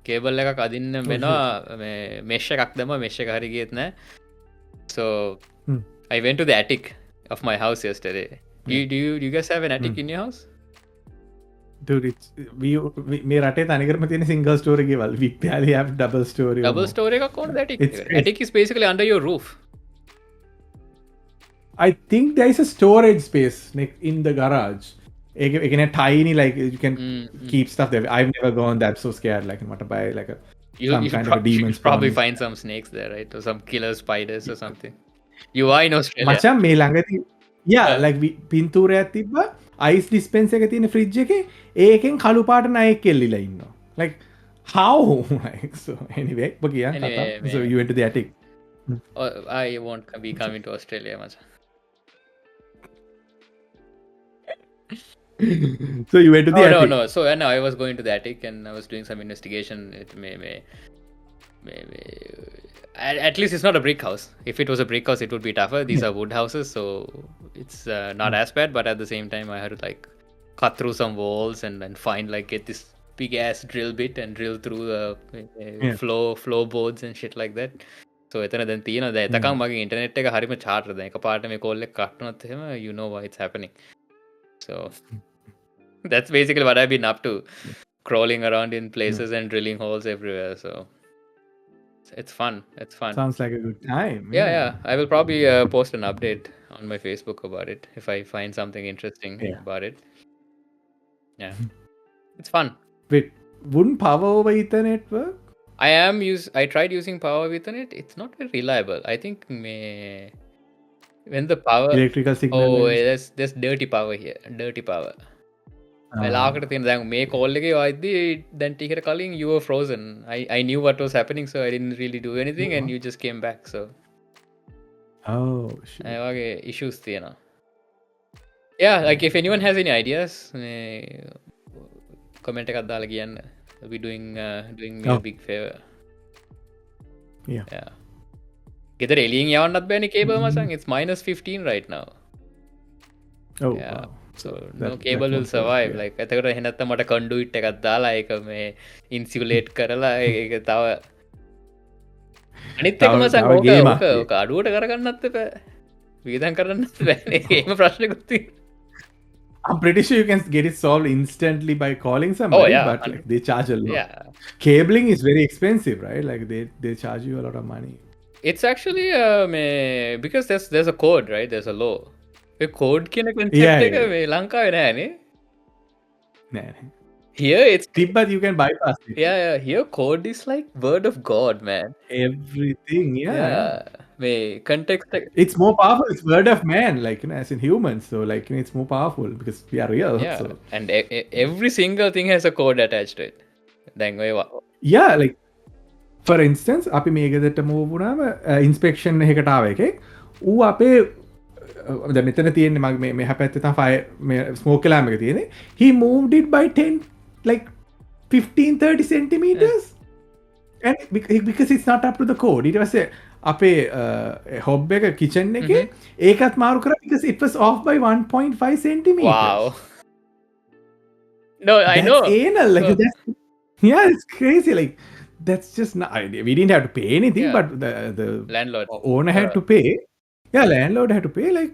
cable එකක් අදින්න වෙනවා මේ mesh එකක් දැම්ම mesh එක හරි ගියෙත් නැහැ. So I went to the attic of my house yesterday. Do you guys have an attic in your house? Dude, මේ රටේ තනිකරම තියෙන single story ගෙවල්. We barely have double story. Double story එකක් කොහොමද attic? Attic is basically under your roof. I think there is a storage space in the garage. Again, a tiny, like, you can keep stuff there. I've never gone that, so scared. Like, what to buy, like, some You should, kind of a you demon should probably spawn. find some snakes there, right? Or some killer spiders or something. You are in Australia. මචන් මේ ළඟති like පින්තූරයක් තිබ්බ ice ඩිස්පෙන්ස එක තියෙන fridge එක ඒකෙන් කළු පාට නයෙක් කෙල්ලිලා ඉන්නවා. Like, how? Like, so anyway, but yeah, Anyway, so you went to the attic. I won't be coming to Australia much. So you went to the attic. No. So no, I was going to the attic and I was doing some investigation. It may at least it's not a brick house. If it was a brick house, it would be tougher. These are wood houses, so it's not as bad. But at the same time, I had to like cut through some walls and find, like, get this big ass drill bit and drill through the floorboards and shit like that. So එතන දැන් තියෙනවා දැන් එතකම් මගේ internet එක හරිම charter දැන් එකපාරට මේ කෝල් එක කට් වුණොත් එහෙම you know why it's happening. So that's basically what I've been up to, crawling around in places and drilling holes everywhere. So it's fun. Sounds like a good time. Yeah. I will probably post an update on my Facebook about it if I find something interesting about it. Yeah. It's fun. Wait, wouldn't power over Ethernet work? I tried using power with Ethernet. It's not very reliable. I think when the power Electrical signal. there's dirty power here. Dirty power. වෙලාවකට තියෙන දැන් මේ call එකේ ආයිද්දි දැන් ටිකට කලින් you were frozen. I knew what was happening, so I didn't really do anything and you just came back. So shit. ඒ වගේ issues තියෙනවා. Yeah, like if anyone has any ideas, comment එකක් දාලා කියන්න. I'll be doing me a big favor. Yeah. ගෙදර එළියෙන් යවන්නත් බෑනේ cable මසන්. It's -15 right now. Oh, yeah. wow. So no cable will survive. Like එතකොට එහෙ නැත්තම් මට conduit එකක් දාලා ඒක මේ insulate කරලා ඒක තව අනිත් එක මසන් ඕක අඩුවට කරගන්නත් එපා. වියදම් කරන්නත් බෑනේ. එහෙම ප්‍රශ්නකුත් තියෙනවා. I'm pretty sure you can get it solved instantly by calling somebody, but like, they charge a lot. Yeah. Cabling is very expensive, right? Like they charge you a lot of money. It's actually because there's a code, right? There's a law. The code කියන concept එක මේ ලංකාවේ නෑනේ. Nah. Here it's but you can bypass it. Yeah. Here code is like word of God, man. Everything, yeah. May context. It's more powerful. It's word of man, like, as in humans. So like, it's more powerful because we are real. Yeah, so. and every single thing has a code attached to it. Yeah, like for instance, අපි මේ ගෙදරට move වුණාම inspection එකකට ආව එකෙක් ඌ අපේ දැන් මෙතන තියෙන්නේ මගේ මෙහා පැත්තේ තමයි fire මේ smoke alarm එක තියෙන්නේ. He moved it by 10 like 15-30 centimeters. And because it's not up to the code. ඊට පස්සේ අපේ hob එක kitchen එකේ ඒකත් මාරු කරා because it was off by 1.5 centimeters. Wow. No, I know. Anal, like, yeah, it's crazy. Like, that's just not. We didn't have to pay anything, but the landlord owner had to pay. Yeah, landlord had to pay. Like,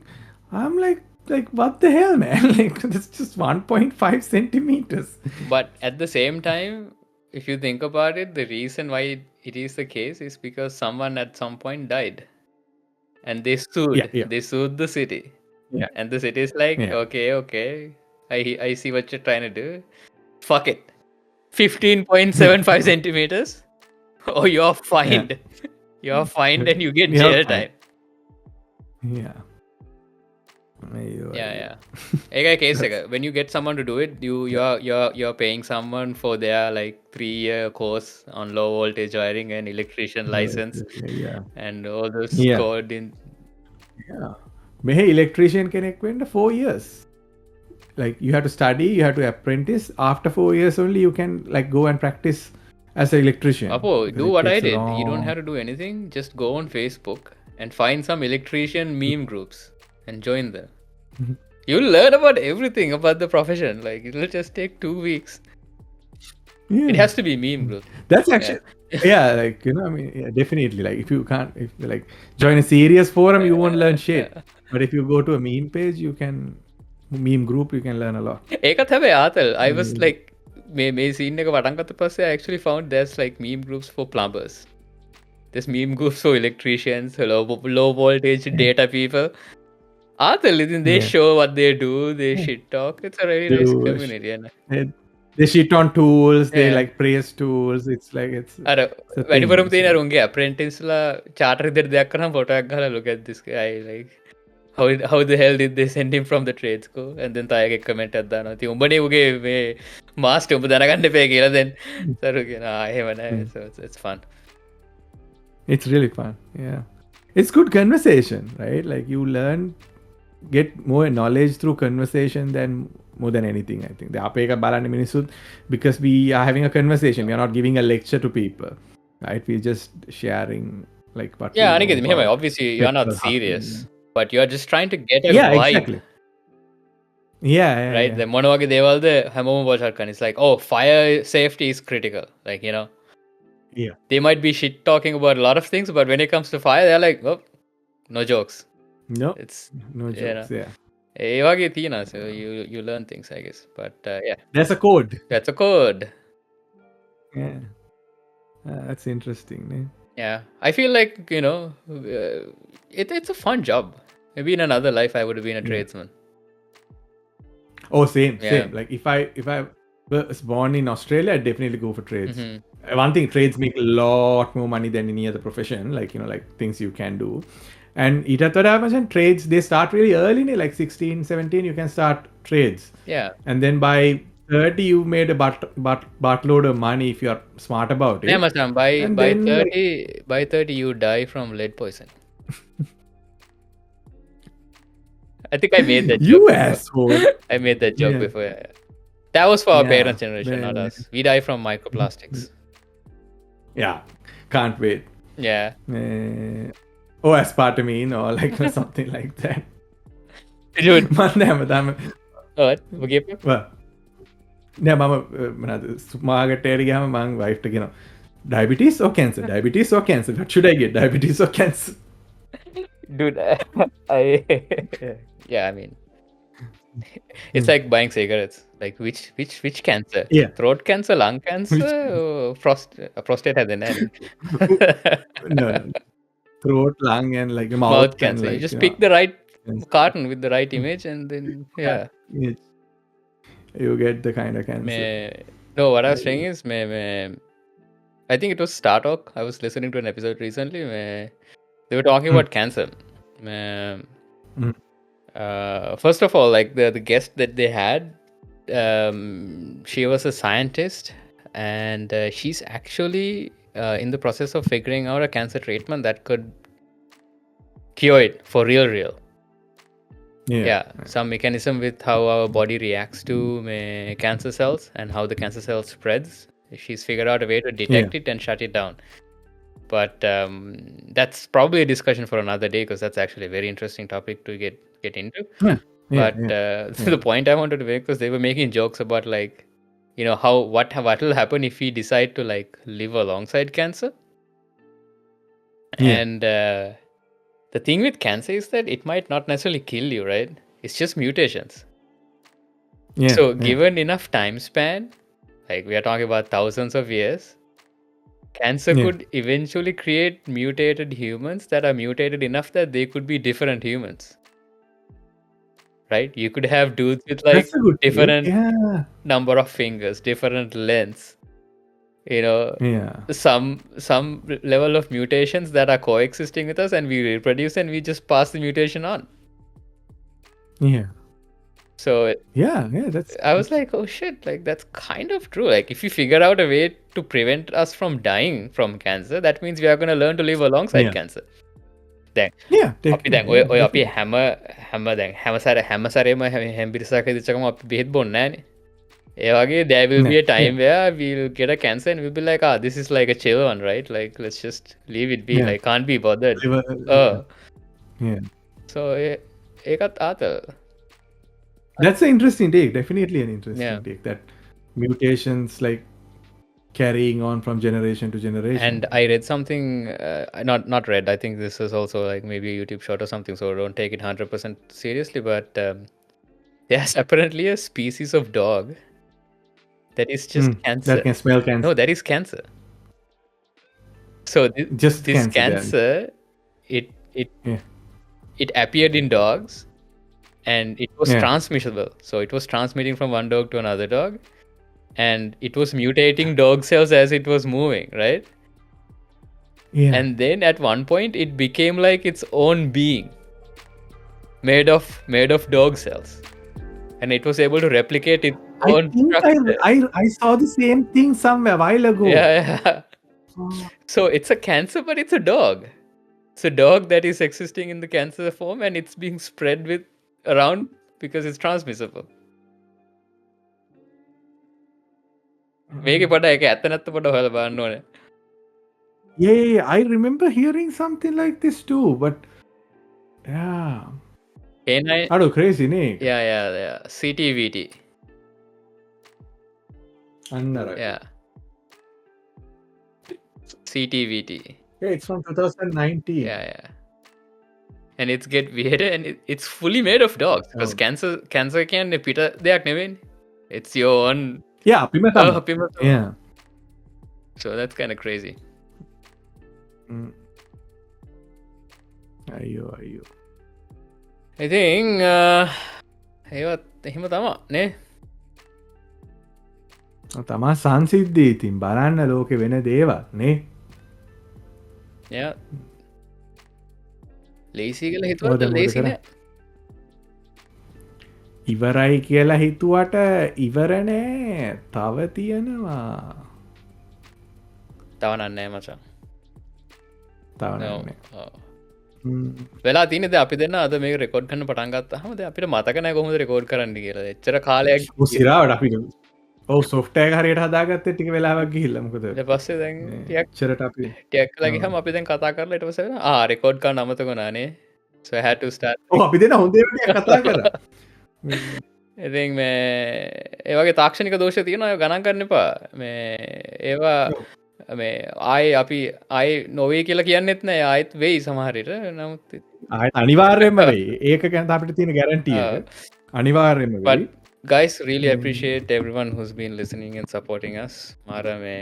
I'm like what the hell, man? Like, that's just 1.5 centimeters. But at the same time, if you think about it, the reason why it is the case is because someone at some point died, and they sued. Yeah. They sued the city. Yeah. And the city is like, okay, I see what you're trying to do. Fuck it. 15.75 centimeters, or you're fined. You're fined and you get jail time. Yeah. Yeah. Case when you get someone to do it, you're paying someone for their like 3-year course on low voltage wiring and electrician license. And all those code in. Yeah. Mehe electrician කෙනෙක් වෙන්න 4 years. Like, you have to study, you have to apprentice. After 4 years only, you can like go and practice as an electrician. Apo, do what I did. You don't have to do anything. Just go on Facebook and find some electrician meme groups and join them. You'll learn about everything about the profession. Like, it'll just take 2 weeks. It has to be meme group. That's actually like, you know, I mean, definitely. Like, if you like join a serious forum, you won't learn shit. But if you go to a meme page, you can meme group, you can learn a lot. ඒකත් හැබැයි ආතල් I was like මේ scene එක පටන් ගත්ත පස්සේ I actually found there's like meme groups for plumbers. There's meme groups for electricians, low voltage data people. Then they Yeah. show what they do, they Yeah. shit talk. It's a really nice Do community. And they shit on tools, they yeah. like praise tools. It's like it's a වැඩිපුරම thing. තියෙන So රුන්ගේ අප්‍රෙන්ටිස්ලා චාටර් විදිහට දෙයක් කරාම photo එකක් ගහලා look at this guy like how the hell did they send him from the trade school and then තායගේ comment එකක් දානවා. ඉතින් උඹනේ උගේ මේ මාස්ටර් උඹ දැනගන්න එපා කියලා then සරු කියනවා එහෙම නැහැ. So it's fun. it's really fun. Yeah. It's good conversation, right? Like you get more knowledge through conversation than more than anything, I think. The අපේක බලන්නේ මිනිස්සුත් because we are having a conversation. We are not giving a lecture to people, right? We're just sharing like what Yeah, we know අනිකද මෙහෙමයි. about Obviously you're not petrol serious, hacking. but you're just trying to get a Yeah, vibe. exactly. Yeah, Right? yeah. The මොන වගේ දේවල්ද හැමෝම watch out කරන. It's like, oh, fire safety is critical. Like, you know, Yeah. they might be shit talking about a lot of things, but when it comes to fire, they're like, oh, no jokes. No, It's no you know. jokes. Yeah. ඒ වගේ තියෙනවා. So you learn things, I guess. But yeah, There's a code. that's a code. Yeah. That's interesting. Yeah. Yeah, I feel like, you know, it's a fun job. Maybe in another life I would have been a tradesman. Oh, same. Yeah. Like if I was born in Australia, I'd definitely go for trades. Mhm. One thing, trades make a lot more money than any other profession. Like, you know, like things you can do. And trades, they start really early, like 16, 17, you can start trades. Yeah. And then by 30, you made a buttload of money if you're smart about it. Yeah, Masam, And by then, 30 you die from lead poison. I think I made that joke. You before. asshole. I made that joke Yeah. before. Yeah. That was for our Yeah, parents' generation, not man. us. We die from microplastics. Yeah. Can't wait. Yeah. Oh, aspartame or like something like that. Dude. What? Forgive me? නෑ මම සුමාගටයට ගහම මං වයිෆ්ට ගෙන diabetes or cancer, diabetes or cancer, what should I get, diabetes or cancer? Dude, yeah, I mean, it's like buying cigarettes. Like which cancer? Yeah. Throat cancer, lung cancer, or prostate has an end. No, throat, lung and like mouth, Mouth and cancer. like, You just you pick know, the right cancer. carton with the right image, and then yeah. You get the kind of cancer. No, what I was saying is, I think it was Star Talk. I was listening to an episode recently. They were talking about cancer. First of all, like the guest that they had, she was a scientist, and she's actually in the process of figuring out a cancer treatment that could cure it for real. Yeah, some mechanism with how our body reacts to cancer cells and how the cancer cell spreads. She's figured out a way to detect it and shut it down. But that's probably a discussion for another day, because that's actually a very interesting topic to get into. The point I wanted to make was they were making jokes about, like, you know, what will happen if we decide to like live alongside cancer. And the thing with cancer is that it might not necessarily kill you, right? It's just mutations. So given enough time span, like we are talking about thousands of years, cancer could eventually create mutated humans that are mutated enough that they could be different humans. Right? You could have dudes with like different number of fingers, different lengths. You know, some level of mutations that are coexisting with us, and we reproduce and we just pass the mutation on. So that's I was like, oh shit, like that's kind of true. Like if you figure out a way to prevent us from dying from cancer, that means we are going to learn to live alongside cancer. Then අපි දැන් ඔය අපි හැම සැරේම හැම්බිරිසක් ඉදිච්චකම අපි බෙහෙත් බොන්නේ නැහනේ. ඒ වගේ there will be a time where we'll get a cancer and we'll be like, this is like a chill one, right? Like let's just leave it be. Like can't be bothered. So ඒකත් ආතල්. That's an interesting take. Definitely an interesting take. That mutations like carrying on from generation to generation. And I read something, not read. I think this is also like maybe a YouTube short or something. So don't take it 100% seriously. But there's apparently a species of dog that is just cancer. That can smell cancer. No, that is cancer. So this cancer, it appeared in dogs. and it was Yeah. transmissible. So it was transmitting from one dog to another dog, and it was mutating dog cells as it was moving, right? Yeah. And then at one point it became like its own being, made of dog cells, and it was able to replicate its I own think structure. I saw the same thing somewhere a while ago. Yeah. Oh. So it's a cancer, but it's a dog. It's a dog that is existing in the cancer form, and it's being spread with around because it's transmissible. මේක පොඩ එක ඇත්ත නැත්ත පොඩ හොයලා බලන්න ඕනේ. Yeah, I remember hearing something like this too, but yeah. Canine. Aduh, crazy නේ. Yeah. CTVT. අන්නර. Yeah. CTVT. Yeah, it's from 2019. Yeah. And it's get weirder, and it's fully made of dogs because cancer කියන්නේ පිට දෙයක් නෙවෙයි. It's your own. Yeah, අපිම තමයි. අපිම. Yeah. So that's kind of crazy. අයියෝ. ඉතින් ඒවත් එහෙම තමා නේ. තමා සංසිද්ධී ඉතින් බලන්න ලෝකෙ වෙන දේවල් නේ. Yeah. ලේසි කියලා හිතුවට ලේසි නෑ. ඉවරයි කියලා හිතුවට ඉවර නෑ. තව තියෙනවා. තව නෑ මචං. තව නෑ. වෙලා තියනද අපි දෙන්න අද මේ රෙකෝඩ් කරන්න පටන් ගත්තාම දැන් අපිට මතක නැහැ කොහොමද රෙකෝඩ් කරන්න කියලා. එච්චර කාලයක් සිරාවට අපිට ඔව් සොෆ්ට්වෙයාර් එක හරියට හදාගත්තේ ටික වෙලාවක් ගිහිල්ලා මොකද ඊට පස්සේ දැන් ටිකක් අපි ටිකක් කළා ගියාම අපි දැන් කතා කරලා ඊට පස්සේ රෙකෝඩ් කරන්න අමතක වුණා නේ. So I had to start. ඔව් අපි දෙන්න හොඳ ඒවා ටිකක් කතා කරා. ඉතින් මේ ඒ වගේ තාක්ෂණික දෝෂ තියෙනවා ඒවා ගණන් ගන්න එපා. මේ ඒවා මේ අපි නොවේ කියලා කියන්නෙත් නෑ ආයෙත් වෙයි සමහරට. නමුත් අනිවාර්යෙන්ම වෙයි. ඒක ගැන අපිට තියෙන ගැරන්ටි එක. අනිවාර්යෙන්ම වෙයි. But guys, really appreciate everyone who's been listening and supporting us. Mara me.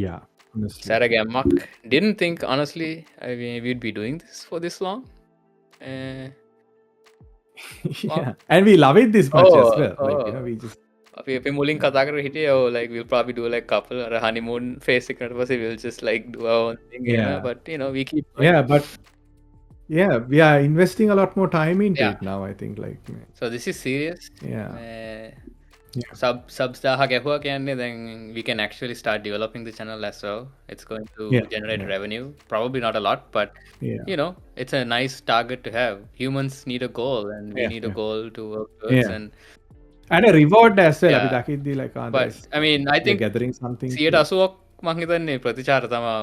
Yeah. Sarah Gammak. Didn't think honestly we'd be doing this for this long. Yeah. And we love it this much as well. Like, you know, we just අපි මුලින් කතා කරලා හිටියේ like we'll probably do like couple or a honeymoon phase එකට පස්සේ we'll just like do our own thing. Yeah. But you know we keep. Yeah, but yeah, we are investing a lot more time into it now, I think. Like. So this is serious. Yeah. Subs දාහ ගැහුවා කියන්නේ then we can actually start developing the channel as well. It's going to generate revenue. Probably not a lot, but you know, it's a nice target to have. Humans need a goal, and we need a goal to work towards. And a reward as well. අපි දකිද්දී like but I mean I think gathering something 180ක් මං හිතන්නේ ප්‍රතිචාර තමයි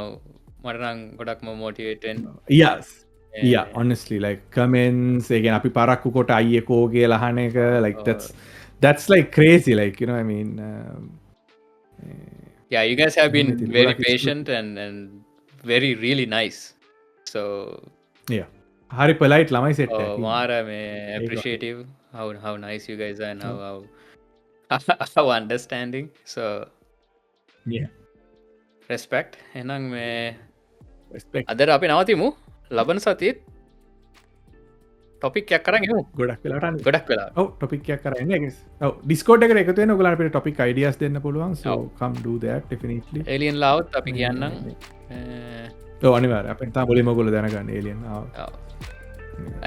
මට නම් ගොඩක්ම motivate වෙන්න. Yes. Yeah, honestly, like comments again අපි පරක්කු කොට අයියකෝ කියලා අහන එක like that's like crazy, like, you know, I mean yeah, you guys have been very patient and very really nice. So yeah, hari polite lamai set එක. මාර මේ appreciative how nice you guys are and how understanding. So yeah, respect. එහෙනම් මේ respect. අදට අපි නවතිමු. ලබන සතියේ topic එකක් කරන් එමු. ගොඩක් වෙලාවට ගොඩක් වෙලා. ඔව් ටොපික් එකක් කරන් එන්නේ. ඔව් Discord එකට එකතු වෙන්න ඔයගොල්ලන්ට අපිට ටොපික් ideas දෙන්න පුළුවන්. So come do that definitely. Alien ලාවත් අපි කියන්නම්. ඔව් අනිවාර්යයෙන්. අපෙන් තමයි මුලින්ම ඔයගොල්ලෝ දැනගන්න Alien ආව. ඔව්.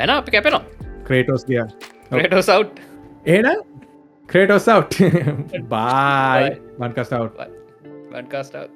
එහෙනම් අපි කැපෙනවා. Kratos ගියා. Kratos out. එහෙනම් Kratos out. Bye. Buntcast out. Buntcast out.